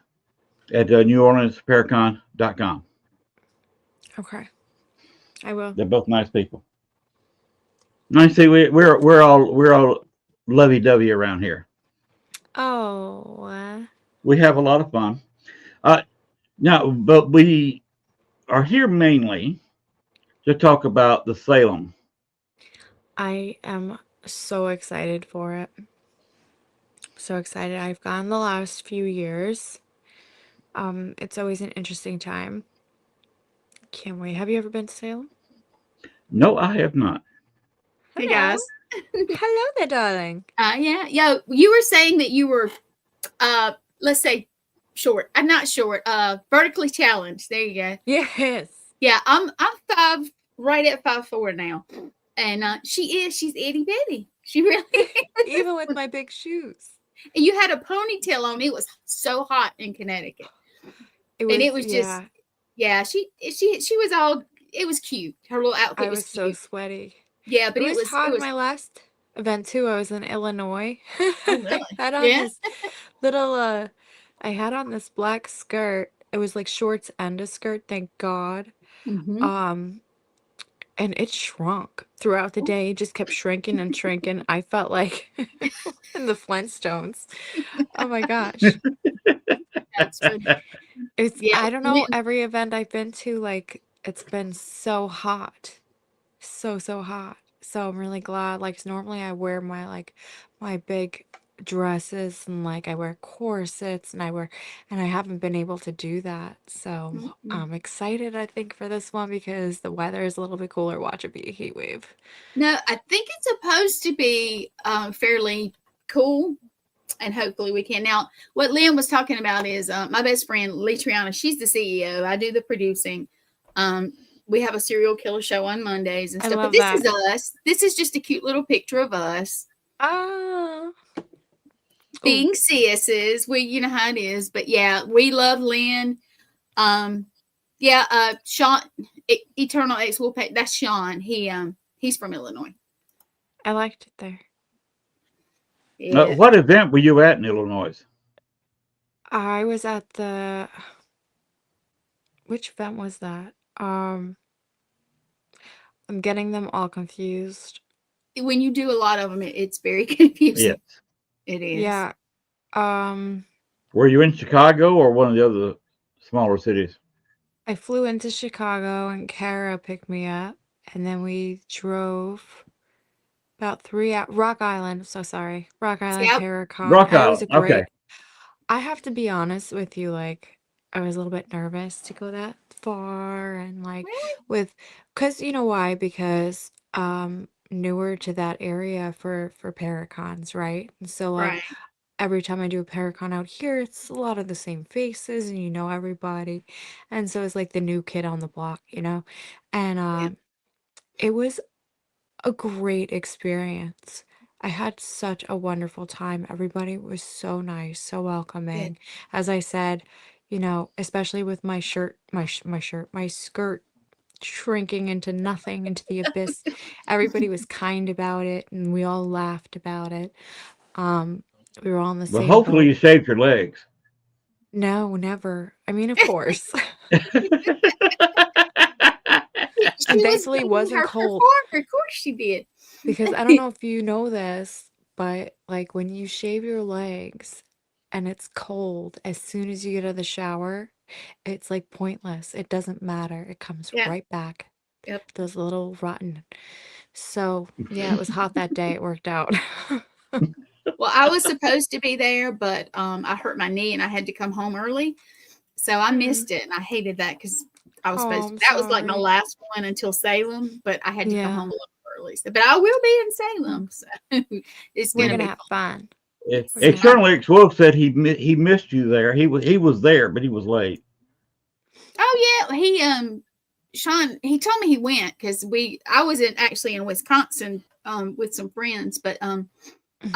at NewOrleansParacon.com. Okay. I will. They're both nice people. I see we're all lovey-dovey around here. Oh. We have a lot of fun. Now, but we are here mainly to talk about the Salem. I am so excited for it. So excited. I've gone the last few years. It's always an interesting time. Can't wait. Have you ever been to Salem? No, I have not. Hey guys. Hello there, darling. Yeah. You were saying that you were, let's say, short. I'm not short. Vertically challenged. There you go. Yes. Yeah, I'm right at 5'4" now, and she's itty bitty. She really is. Even with my big shoes. And you had a ponytail on. It was so hot in Connecticut, it was just she was all. It was cute. Her little outfit I was cute. so sweaty. Yeah, but it was hot. It was my last event too. I was in Illinois. Oh, really? I had on this little I had on this black skirt. It was like shorts and a skirt, thank God. Mm-hmm. And it shrunk throughout the day. It just kept shrinking and shrinking. I felt like in the Flintstones. Oh my gosh. That's funny. I don't know, every event I've been to, like, it's been so hot. So hot. So I'm really glad. Like, normally I wear my big dresses and like I wear corsets and I haven't been able to do that. So I'm excited, I think, for this one because the weather is a little bit cooler. Watch it be a heat wave. No, I think it's supposed to be fairly cool, and hopefully we can. Now, what Lynn was talking about is my best friend, Letriana. She's the CEO. I do the producing. We have a serial killer show on Mondays and stuff. But this is us. This is just a cute little picture of us. Oh. Being CSs, you know how it is. But yeah, we love Lynn. Sean, Eternal X will pay. That's Sean. He's from Illinois. I liked it there. Yeah. What event were you at in Illinois? I was at which event was that? I'm getting them all confused. When you do a lot of them, it's very confusing. Yes. It is. Yeah. Were you in Chicago or one of the other smaller cities? I flew into Chicago and Kara picked me up, and then we drove about 3 hours. Rock Island. So sorry. Rock Island, Paracon. Rock Island. It was a great. Okay. I have to be honest with you, like, I was a little bit nervous to go that far and like because you know why? Because newer to that area for Paracons, right? And so like every time I do a Paracon out here, it's a lot of the same faces and you know everybody. And so it's like the new kid on the block, you know? And it was a great experience. I had such a wonderful time. Everybody was so nice, so welcoming. As I said, you know, especially with my skirt shrinking into nothing, into the abyss. Everybody was kind about it and we all laughed about it. We were all on the same hopefully boat. you shaved your legs. No, never. I mean, of course. And thankfully it wasn't cold. Of course she did. Because I don't know if you know this, but like when you shave your legs and it's cold, as soon as you get out of the shower, it's like pointless. It doesn't matter. It comes right back. Yep. Those little rotten. So yeah, it was hot that day. It worked out. Well, I was supposed to be there, but I hurt my knee and I had to come home early. So I missed it and I hated that because I was supposed to. That was like my last one until Salem, but I had to come home a little early. So, but I will be in Salem. So it's We're gonna have fun. External X-Wolf said he missed you there. He was there, but he was late. Oh yeah, Sean, he told me he went because I was actually in Wisconsin with some friends, but I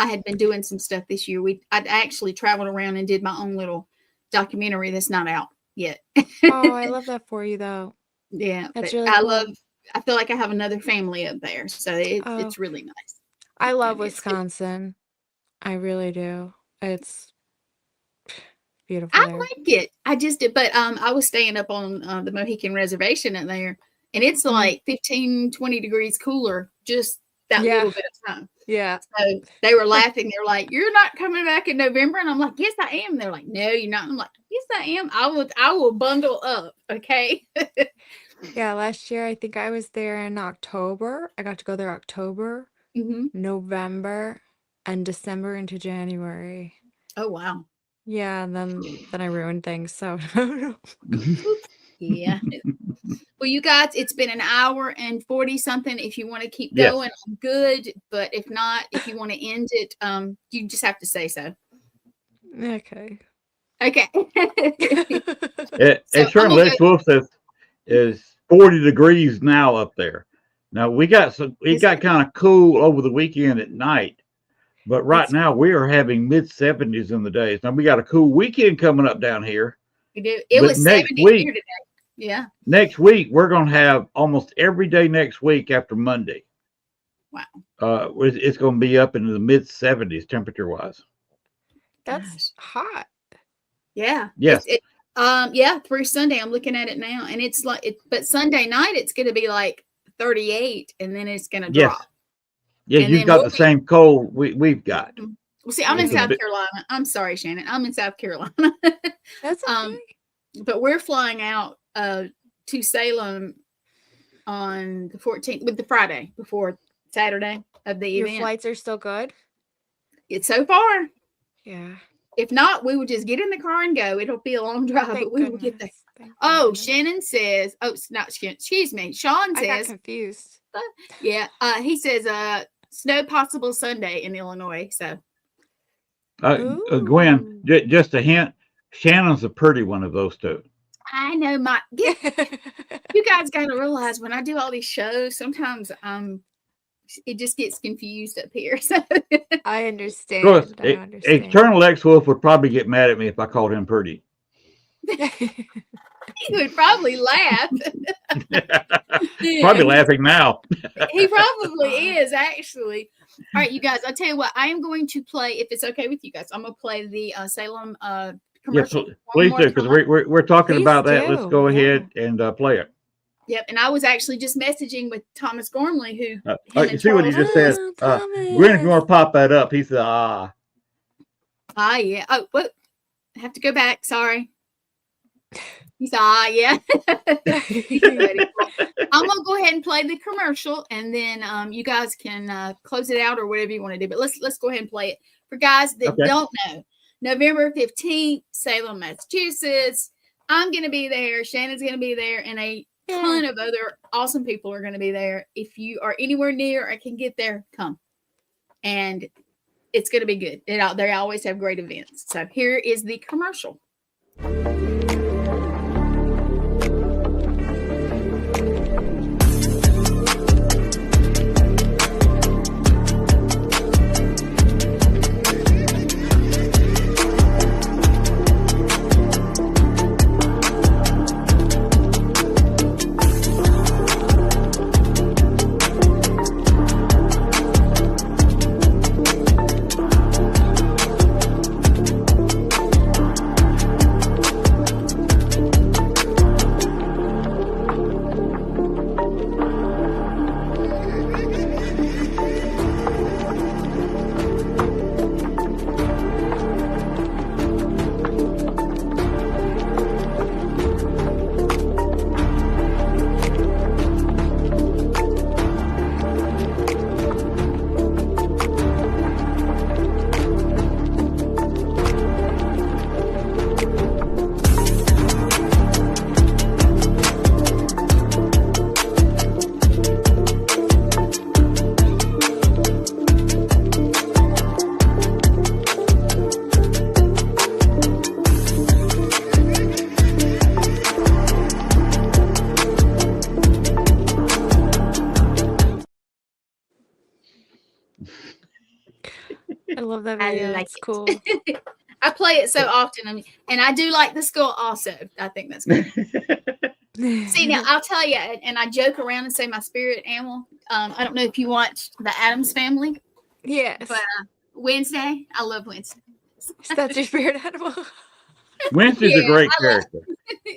had been doing some stuff this year. I actually traveled around and did my own little documentary that's not out yet. Oh, I love that for you, though. Yeah, That's but really I cool. I feel like I have another family up there, so it's really nice. I love It is. Wisconsin. I really do. It's beautiful I there. like it. I just did, but I was staying up on the Mohican Reservation up there, and it's like 15, 20 degrees cooler just that little bit of time. Yeah. So they were laughing. They're like, "You're not coming back in November," and I'm like, "Yes, I am." They're like, "No, you're not." I'm like, "Yes, I am. I will bundle up." Okay. Yeah, last year I think I was there in October. I got to go there October, November, and December into January. Oh wow. Yeah, and then I ruined things. So yeah. Well, you guys, it's been an hour and 40 something. If you want to keep Yes. going, I'm good. But if not, if you want to end it, you just have to say so. okay. Okay. And Sharon Lex Wolf says is 40 degrees now up there. Now it got kind of cool over the weekend at night, but right now we are having mid-70s in the days. Now we got a cool weekend coming up down here. We do. It was 70 here today. Yeah. Next week we're going to have almost every day next week after Monday. Wow. It's going to be up into the mid-70s temperature wise. That's hot. Yeah. Yes. Yeah, through Sunday. I'm looking at it now, and it's like but Sunday night it's going to be like 38, and then it's going to drop. Yeah, you've got the same cold we've got. Well, see, I'm in South Carolina. I'm sorry, Shannon. I'm in South Carolina. That's okay. But we're flying out to Salem on the 14th, with the Friday before Saturday of the event. Your flights are still good? It's so far. Yeah. If not, we will just get in the car and go. It'll be a long drive, but we will get there. Oh, Shannon says, not Shannon, excuse me. Sean says, I got confused. Yeah. He says, snow possible Sunday in Illinois. So, Gwen, just a hint. Shannon's a pretty one of those two. I know you guys got to realize when I do all these shows, sometimes it just gets confused up here. So I understand. Course, Eternal Lex Wolf would probably get mad at me if I called him pretty. He would probably laugh. Probably laughing now. He probably is, actually. All right, you guys, I'll tell you what, I am going to play, if it's okay with you guys, I'm going to play the Salem commercial. Yes, please do, because we're talking about that. Let's go ahead and play it. Yep, and I was actually just messaging with Thomas Gormley, who you see what he just said? Gwen, if you want to pop that up, he said, ah. Ah, yeah. Oh, what? I have to go back. Sorry. He said, ah, yeah. I'm going to go ahead and play the commercial, and then you guys can close it out or whatever you want to do. But let's go ahead and play it. For guys that don't know, November 15th, Salem, Massachusetts. I'm going to be there. Shannon's going to be there, and a ton of other awesome people are going to be there. If you are anywhere near or can get there, come. And it's going to be good. They always have great events. So here is the commercial. love that I video. like It's it. cool. I play it so often. I mean, and I do like the skull also. I think that's cool. See, now I'll tell you, and I joke around and say my spirit animal. I don't know if you watched the Addams Family, Yes. but Wednesday, I love Wednesday. That's your spirit animal. Wednesday's a Yeah, great I love. character.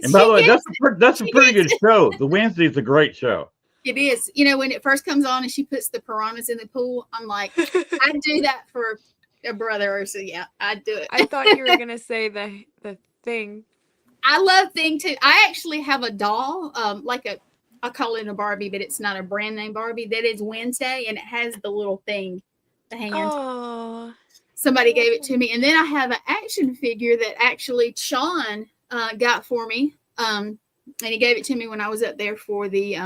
And by the way, Gets that's a She pretty gets good show. The Wednesday's a great show. it is. You know, when it first comes on and she puts the piranhas in the pool, I'm like, I'd do that for a brother or so. Yeah, I'd do it. I thought you were gonna say the thing. I love Thing too. I actually have a doll, I call it a Barbie, but it's not a brand name Barbie. That is Wednesday, and it has the little thing, the hand. Oh, Somebody gave it to me, and then I have an action figure that actually Sean got for me. And he gave it to me when I was up there for the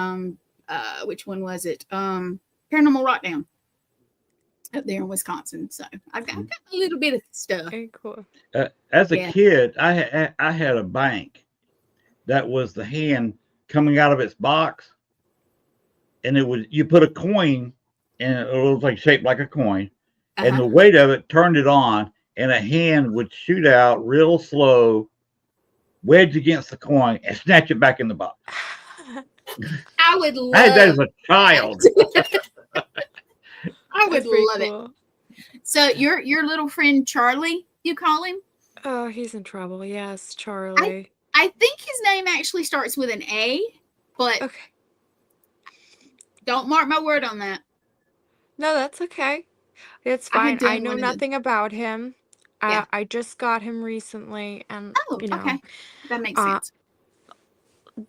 which one was it? Paranormal Rockdown up there in Wisconsin. So I've got a little bit of stuff. very cool. As a Yeah. kid, I had a bank that was the hand coming out of its box, and you put a coin, and it was like shaped like a coin, and the weight of it turned it on, and a hand would shoot out real slow, wedge against the coin, and snatch it back in the box. I would love. I had that as a child. I would That's pretty love it. cool. So your little friend Charlie, you call him? Oh, he's in trouble. Yes, Charlie. I think his name actually starts with an A, but Okay. don't mark my word on that. No, that's okay. It's I fine. had done I know one of them. nothing about him. Yeah. I just got him recently, and Oh, you know, okay. That makes uh, sense.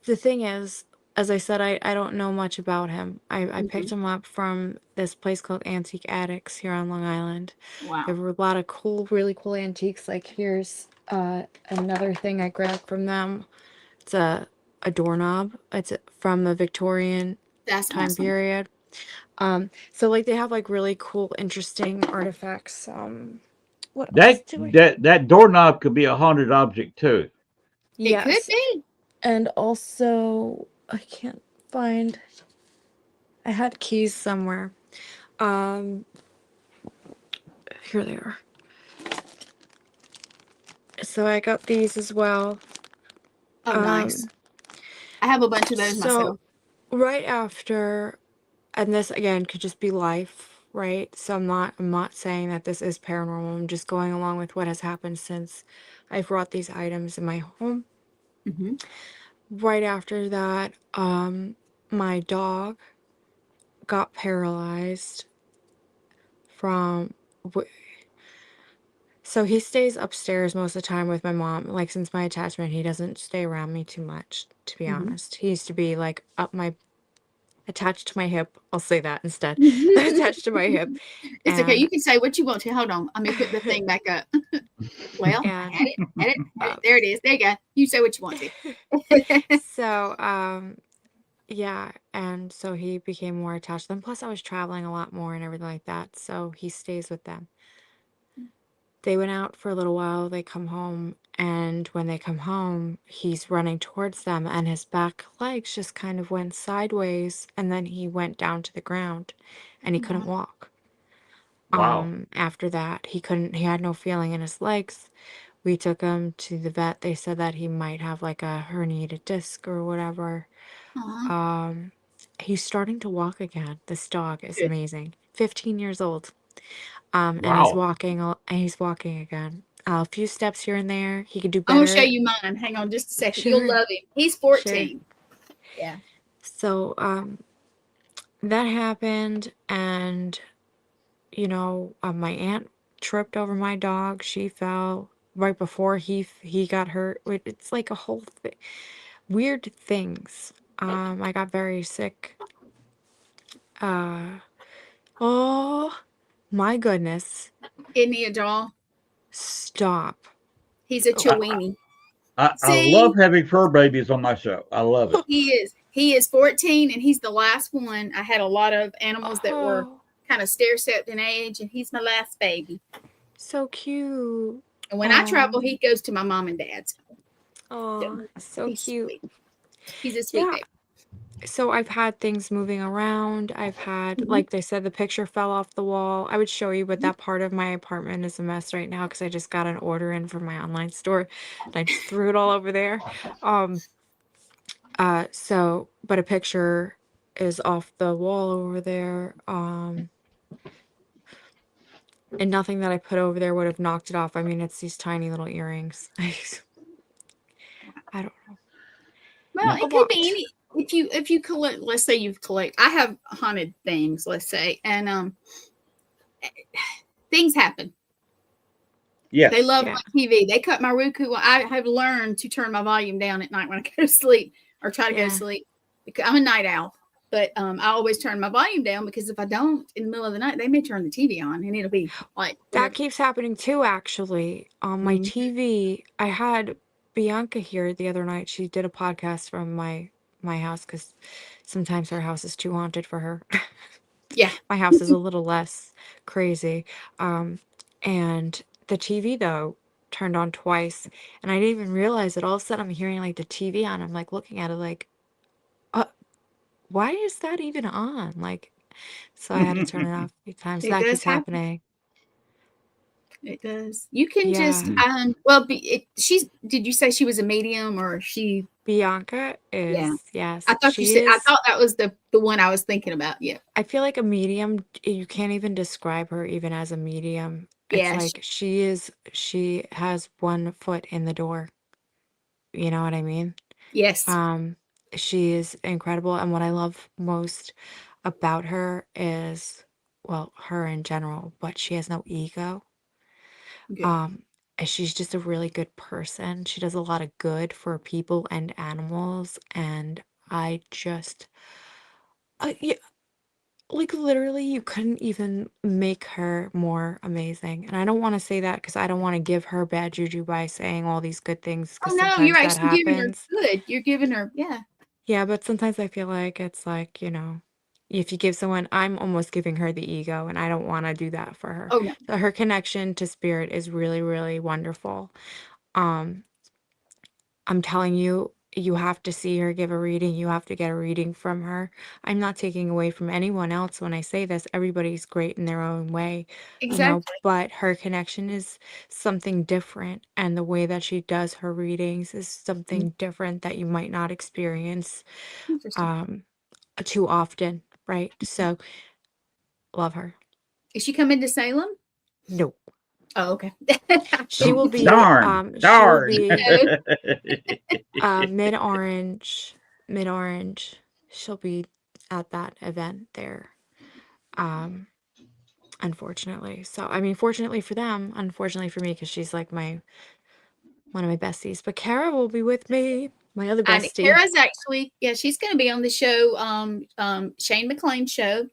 the thing is, as I said, I don't know much about him. I picked him up from this place called Antique Attics here on Long Island. Wow. There were a lot of really cool antiques. Like here's another thing I grabbed from them. It's a doorknob. It's from the Victorian That's time awesome. period. So like they have like really cool, interesting artifacts. What else do I? That doorknob could be a haunted object too. It could Yes, be. and also I can't find. I had keys somewhere. Here they are. So I got these as well. Oh, nice. I have a bunch of those myself. Right after, and this again could just be life, right? So I'm not saying that this is paranormal. I'm just going along with what has happened since I brought these items in my home. Mm-hmm. Right after that, my dog got paralyzed from. So he stays upstairs most of the time with my mom. Like since my attachment, he doesn't stay around me too much, to be honest. He used to be like attached to my hip. I'll say that instead. Attached to my hip. It's okay. You can say what you want to. Hold on. Let me put the thing back up. Well, And- I had it. There it is. There you go. You say what you want to. So, yeah, and so he became more attached to them. Plus, I was traveling a lot more and everything like that. So he stays with them. They went out for a little while. They come home, and when they come home, he's running towards them, and his back legs just kind of went sideways, and then he went down to the ground, and he couldn't walk. Wow. After that, he had no feeling in his legs. We took him to the vet. They said that he might have like a herniated disc or whatever. He's starting to walk again. This dog is Good. amazing. 15 years old. And Wow. he's walking again. A few steps here and there. He could do I'm better. going to show you mine. Hang on just a second. Sure. You'll love him. He's 14. Yeah. So, that happened, and you know, my aunt tripped over my dog. She fell right before he got hurt. It's like a whole thing. Weird things. I got very sick. Oh my goodness. Isn't he a doll? Stop. He's a Chiweenie. I See? love having fur babies on my show. I love it. He is 14, and he's the last one. I had a lot of animals that were kind of stair-stepped in age, and he's my last baby. So cute. And when I travel, he goes to my mom and dad's. Oh, so he's cute. Sweet. He's a sweet baby. so I've had things moving around. I've had, Mhm. like they said, the picture fell off the wall. I would show you, but that part of my apartment is a mess right now because I just got an order in from my online store and I just threw it all over there. Um, but a picture is off the wall over there. And nothing that I put over there would have knocked it off. I mean, it's these tiny little earrings. I don't know. Well, A it could lot. be any. If you collect, let's say you've collect. I have haunted things, let's say, and things happen. Yes. They love Yeah. my TV. They cut my Roku. I have learned to turn my volume down at night when I go to sleep or try to go to Yeah. sleep. Because I'm a night owl, but I always turn my volume down because if I don't in the middle of the night, they may turn the TV on and it'll be like That keeps happening too, actually. On my TV, I had Bianca here the other night. She did a podcast from my house because sometimes her house is too haunted for her. Yeah. My house is a little less crazy. And the TV, though, turned on twice. And I didn't even realize it. All of a sudden, I'm hearing like the TV on. I'm like looking at it like, why is that even on? Like, so I had to turn it off a few times. It That does keeps happen. happening. It does. You can just Yeah. well, she's. Did you say she was a medium or she? Bianca Yeah. is, yes, I thought you she said. I is. thought that was the one I was thinking about. Yeah. I feel like a medium, you can't even describe her even as a medium. It's Yeah. like she has one foot in the door. You know what I mean? Yes. She is incredible. And what I love most about her is, well, her in general, but she has no ego. Good. And she's just a really good person. She does a lot of good for people and animals. And I just, yeah, like literally, you couldn't even make her more amazing. And I don't want to say that because I don't want to give her bad juju by saying all these good things Oh because no, you're sometimes that actually giving her happens. good. You're giving her, yeah. Yeah, but sometimes I feel like it's like, if you give someone, I'm almost giving her the ego, and I don't want to do that for her. Oh no. So her connection to spirit is really, really wonderful. Um, I'm telling you, you have to see her give a reading. You have to get a reading from her. I'm not taking away from anyone else when I say this. Everybody's great in their own way, Exactly. but her connection is something different. And the way that she does her readings is something different that you might not experience Interesting. too often, right? So, love her. Is she coming to Salem? No. Oh, okay. She will be Darn. mid-orange. She'll be at that event there. Unfortunately. So, I mean, fortunately for them, unfortunately for me, because she's like one of my besties. But Kara will be with me, my other And bestie. Kara's actually, she's going to be on the show, Shane McLean show,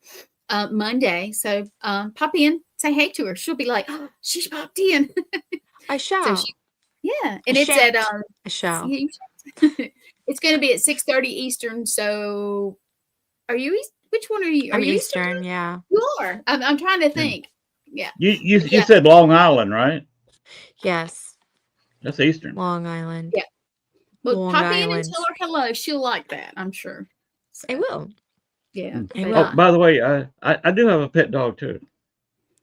Monday. So pop in, say hey to her. She'll be like, oh, she's popped in. I shall. So and I it's shan't. at I shall. it's going to be at 6:30 Eastern. So are you East? Which one are you? Are I'm you Eastern, yeah. You are. I'm trying to think. Yeah. You said Long Island, right? Yes. That's Eastern. Long Island. Yeah. Well, Long pop Island. in and tell her hello. She'll like that, I'm sure. So, I will. Yeah. I But, will. Oh, by the way, I do have a pet dog too.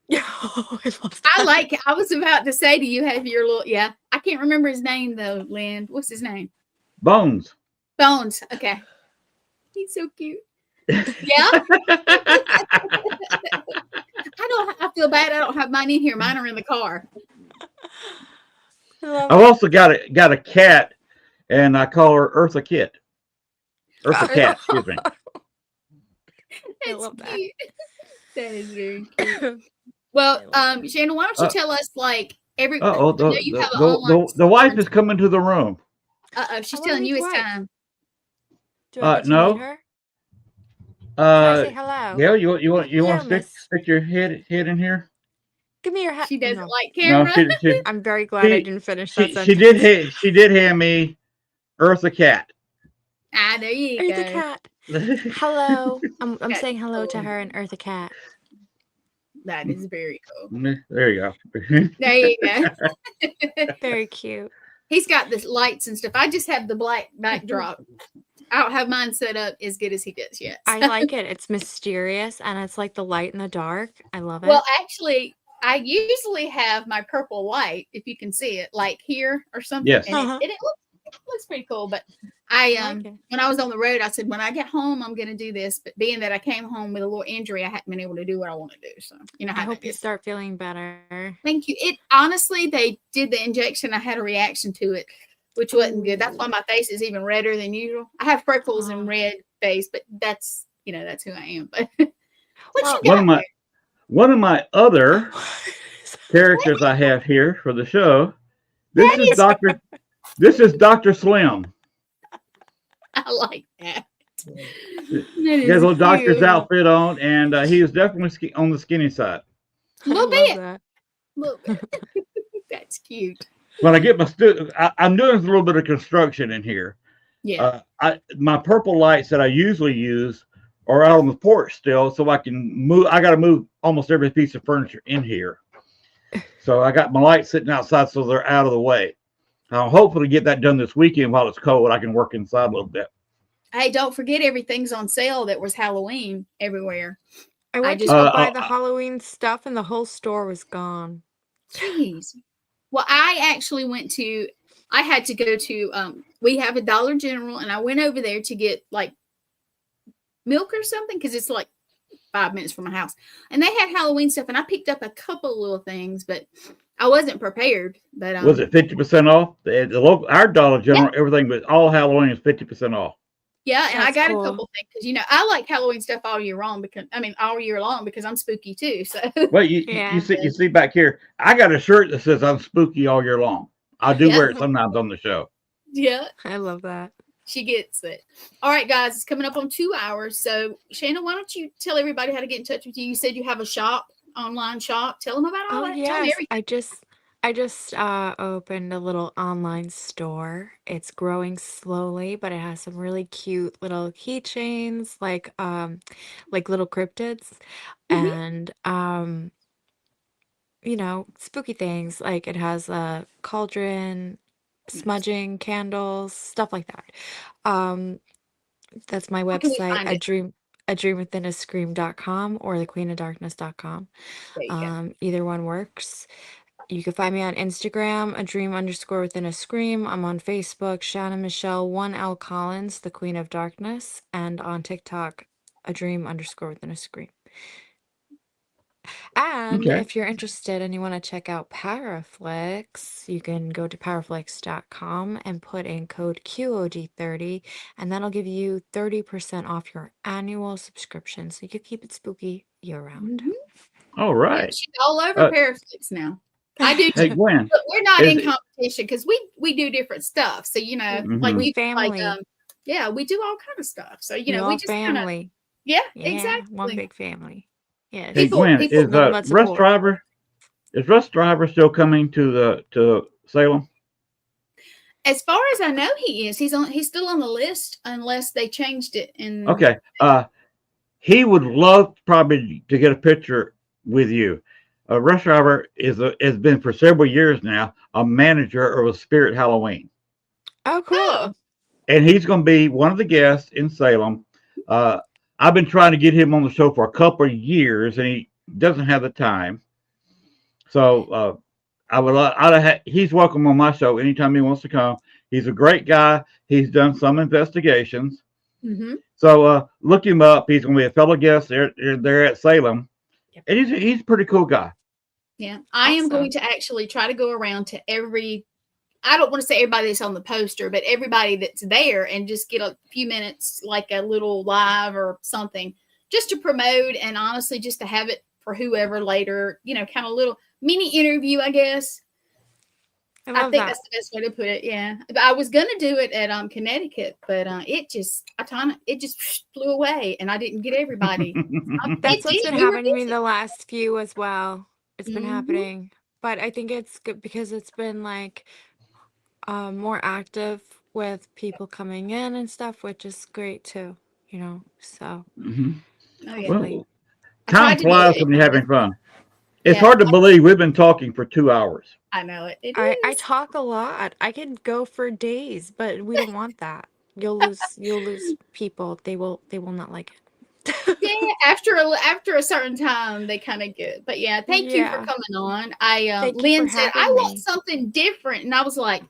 Yeah, I was about to say, do you have your little? Yeah, I can't remember his name though. Lynn, what's his name? Bones. Bones. Okay, he's so cute. Yeah. I feel bad. I don't have mine in here. Mine are in the car. I've also got a cat, and I call her Eartha Kit. Eartha Cat. Excuse me. I love that. That is very cute. Well, Shannon, why don't you tell us like every? The wife is coming to the room. She's telling you it's time. Do I get to no. meet her? Can I say hello? Yeah, you want to miss. stick your head in here? Give me your hat. She doesn't like camera. No, I'm very glad I didn't finish that sentence. She did hand me Eartha Cat. Ah, there you go. Eartha Cat. Hello. I'm saying hello to her and Eartha Cat. That is very cool. There you go. There you go. Very cute. He's got the lights and stuff. I just have the black backdrop. I don't have mine set up as good as he does yet. I so. like it. It's mysterious and it's like the light in the dark. I love it. Well, actually, I usually have my purple light, if you can see it, like here or something. Yes. And it looks pretty cool. But I like it. when I was on the road, I said, when I get home, I'm going to do this. But being that I came home with a little injury, I hadn't been able to do what I want to do. So, you know I how hope that you is. start feeling better. Thank you. It honestly, they did the injection. I had a reaction to it, which wasn't good. That's why my face is even redder than usual. I have freckles and red face, but that's that's who I am. But what you got? One of my other characters I have here for the show. This is Dr. Slim. I like that. He has a little doctor's outfit on, and he is definitely on the skinny side. A little bit. That. Little bit. That's cute. When I get my I'm doing a little bit of construction in here. Yeah. My purple lights that I usually use are out on the porch still, so I can move. I got to move almost every piece of furniture in here. So I got my lights sitting outside, so they're out of the way. I'll hopefully get that done this weekend while it's cold. I can work inside a little bit. Hey, don't forget everything's on sale that was Halloween everywhere. I went to go buy the Halloween stuff and the whole store was gone. Jeez. Well, I actually I had to go to, we have a Dollar General, and I went over there to get like milk or something because it's like 5 minutes from my house. And they had Halloween stuff, and I picked up a couple of little things, but I wasn't prepared. But was it 50% off? The local, our Dollar General, everything but all Halloween is 50% off. Yeah, and I got a couple things because I like Halloween stuff all year long all year long because I'm spooky too. So well, you see back here, I got a shirt that says I'm spooky all year long. I do wear it sometimes on the show. Yeah, I love that. She gets it. All right, guys, it's coming up on 2 hours. So Shannon, why don't you tell everybody how to get in touch with you? You said you have a online shop. Tell them about all that. Yes, I just opened a little online store. It's growing slowly, but it has some really cute little keychains, like little cryptids, and spooky things. Like it has a cauldron, smudging candles, stuff like that. That's my website, adreamwithinascream.com or thequeenofdarkness.com. Either one works. You can find me on Instagram, @dream_within_a_scream. I'm on Facebook, Shannon Michele 1L Collins, the Queen of Darkness, and on TikTok, @dream_within_a_scream. And if you're interested and you want to check out Paraflix, you can go to paraflix.com and put in code QOD30, and that'll give you 30% off your annual subscription, so you can keep it spooky year-round. All right. She's all over Paraflix now. I do too. Hey, Gwen, but we're not in competition because we do different stuff. So like we family. We do all kind of stuff. So we just family. Exactly. One big family. Yeah. Hey Gwen, is Russ Driver still coming to Salem? As far as I know, he is. He's still on the list unless they changed it. Okay. He would love probably to get a picture with you. Russ Driver has been for several years now a manager of a Spirit Halloween. Oh, cool! And he's going to be one of the guests in Salem. I've been trying to get him on the show for a couple of years, and he doesn't have the time. So he's welcome on my show anytime he wants to come. He's a great guy. He's done some investigations. Mm-hmm. So look him up. He's going to be a fellow guest there at Salem. And he's a pretty cool guy. Yeah. I am going to actually try to go around to I don't want to say everybody that's on the poster, but everybody that's there and just get a few minutes, like a little live or something, just to promote and honestly just to have it for whoever later, kind of little mini interview, I guess. I think that's the best way to put it. Yeah. But I was going to do it at Connecticut, but it just flew away and I didn't get everybody. That's what's been happening to me the last few as well. It's been happening, but I think it's good because it's been like more active with people coming in and stuff, which is great too, so. Well, time flies when you're having fun. It's hard to believe we've been talking for 2 hours. I know it. I talk a lot. I could go for days, but we don't want that. You'll lose people. They will not like it. Yeah, after a certain time, they kind of get. But yeah, thank you for Yeah. coming on. Thank you Lynn for said I having want me. something different, and I was like,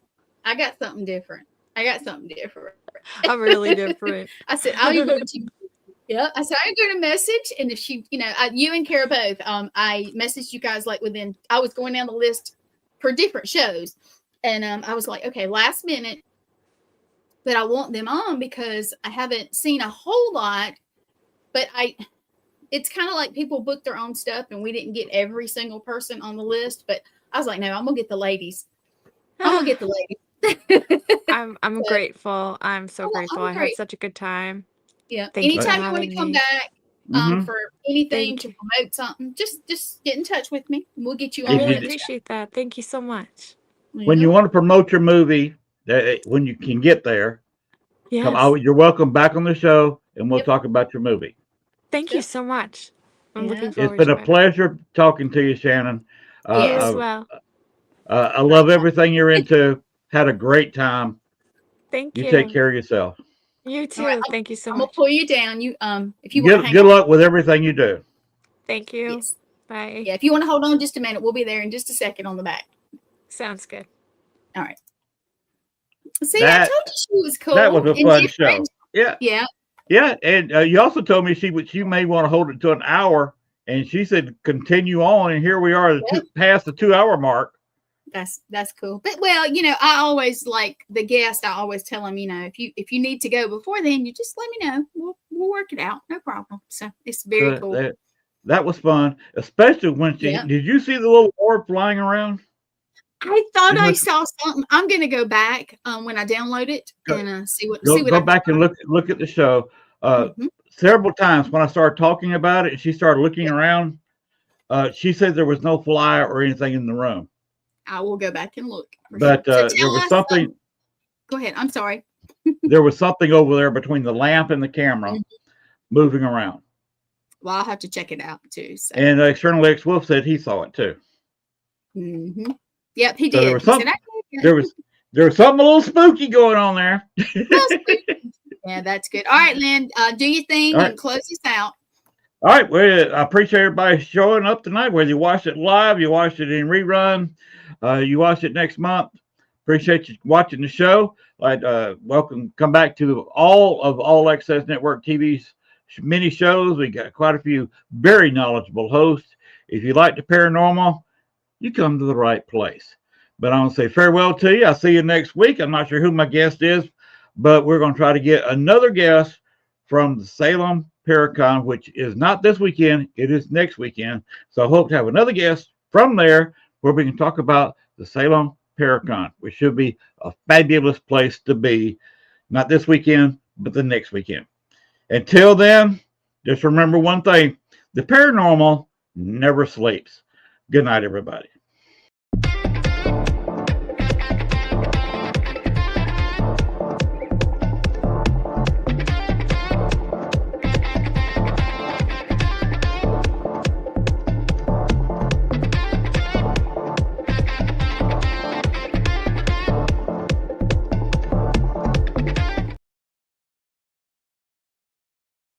I got something different. I'm really different. I said, are you going to? Yeah, I said I'm going to message, and if she, you and Kara both, I messaged you guys like within. I was going down the list for different shows, and I was like, okay, last minute, but I want them on because I haven't seen a whole lot, but it's kind of like people book their own stuff, and we didn't get every single person on the list, but I was like, no, I'm gonna get the ladies. I'm grateful. I'm so grateful. I had Great. such a good time. Yeah. Thank you for Anytime you want to having come me. back for anything Thank to you. promote something, just get in touch with me. We'll get you I on. really appreciate that. Thank you so much. When you want to promote your movie, when you can get there, Yes. you're welcome back on the show, and we'll talk about your movie. Thank you so much. I'm looking It's forward been to a it. pleasure talking to you, Shannon. You as well. I love everything you're into. Had a great time. Thank you. You take care of yourself. You too. Right, Thank you so I'm much. gonna pull you down. You if you want to hang Good on. luck with everything you do. Thank you. Yes. Bye. Yeah, if you want to hold on just a minute, we'll be there in just a second on the back. Sounds good. All right. See, I told you she was cool. That was a fun show. Yeah. Yeah. Yeah, and you also told me she may want to hold it to an hour, and she said continue on, and here we are past the 2-hour mark. That's cool. But well, I always like the guest. I always tell them, if you need to go before then, you just let me know. We'll work it out. No problem. So it's very cool. That was fun, especially when did you see the little orb flying around? I thought I saw something. I'm gonna go back when I download it and see what. Go back and look at the show. Several times when I started talking about it, and she started looking around. She said there was no fly or anything in the room. I will go back and look. But there was something. Go ahead. I'm sorry. There was something over there between the lamp and the camera moving around. Well, I'll have to check it out too. So. And External X Wolf said he saw it too. Yep, he did. So there was something a little spooky going on there. Yeah, that's good. All right, Lynn, do your thing and close us out. All right. Well, I appreciate everybody showing up tonight, whether you watched it live, you watched it in rerun, you watched it next month. Appreciate you watching the show. Welcome. Come back to all of All Access Network TV's mini shows. We got quite a few very knowledgeable hosts. If you like the paranormal, you come to the right place. But I'm going to say farewell to you. I'll see you next week. I'm not sure who my guest is, but we're going to try to get another guest from the Salem Paracon, which is not this weekend. It is next weekend. So I hope to have another guest from there where we can talk about the Salem Paracon, which should be a fabulous place to be. Not this weekend, but the next weekend. Until then, just remember one thing. The paranormal never sleeps. Good night, everybody.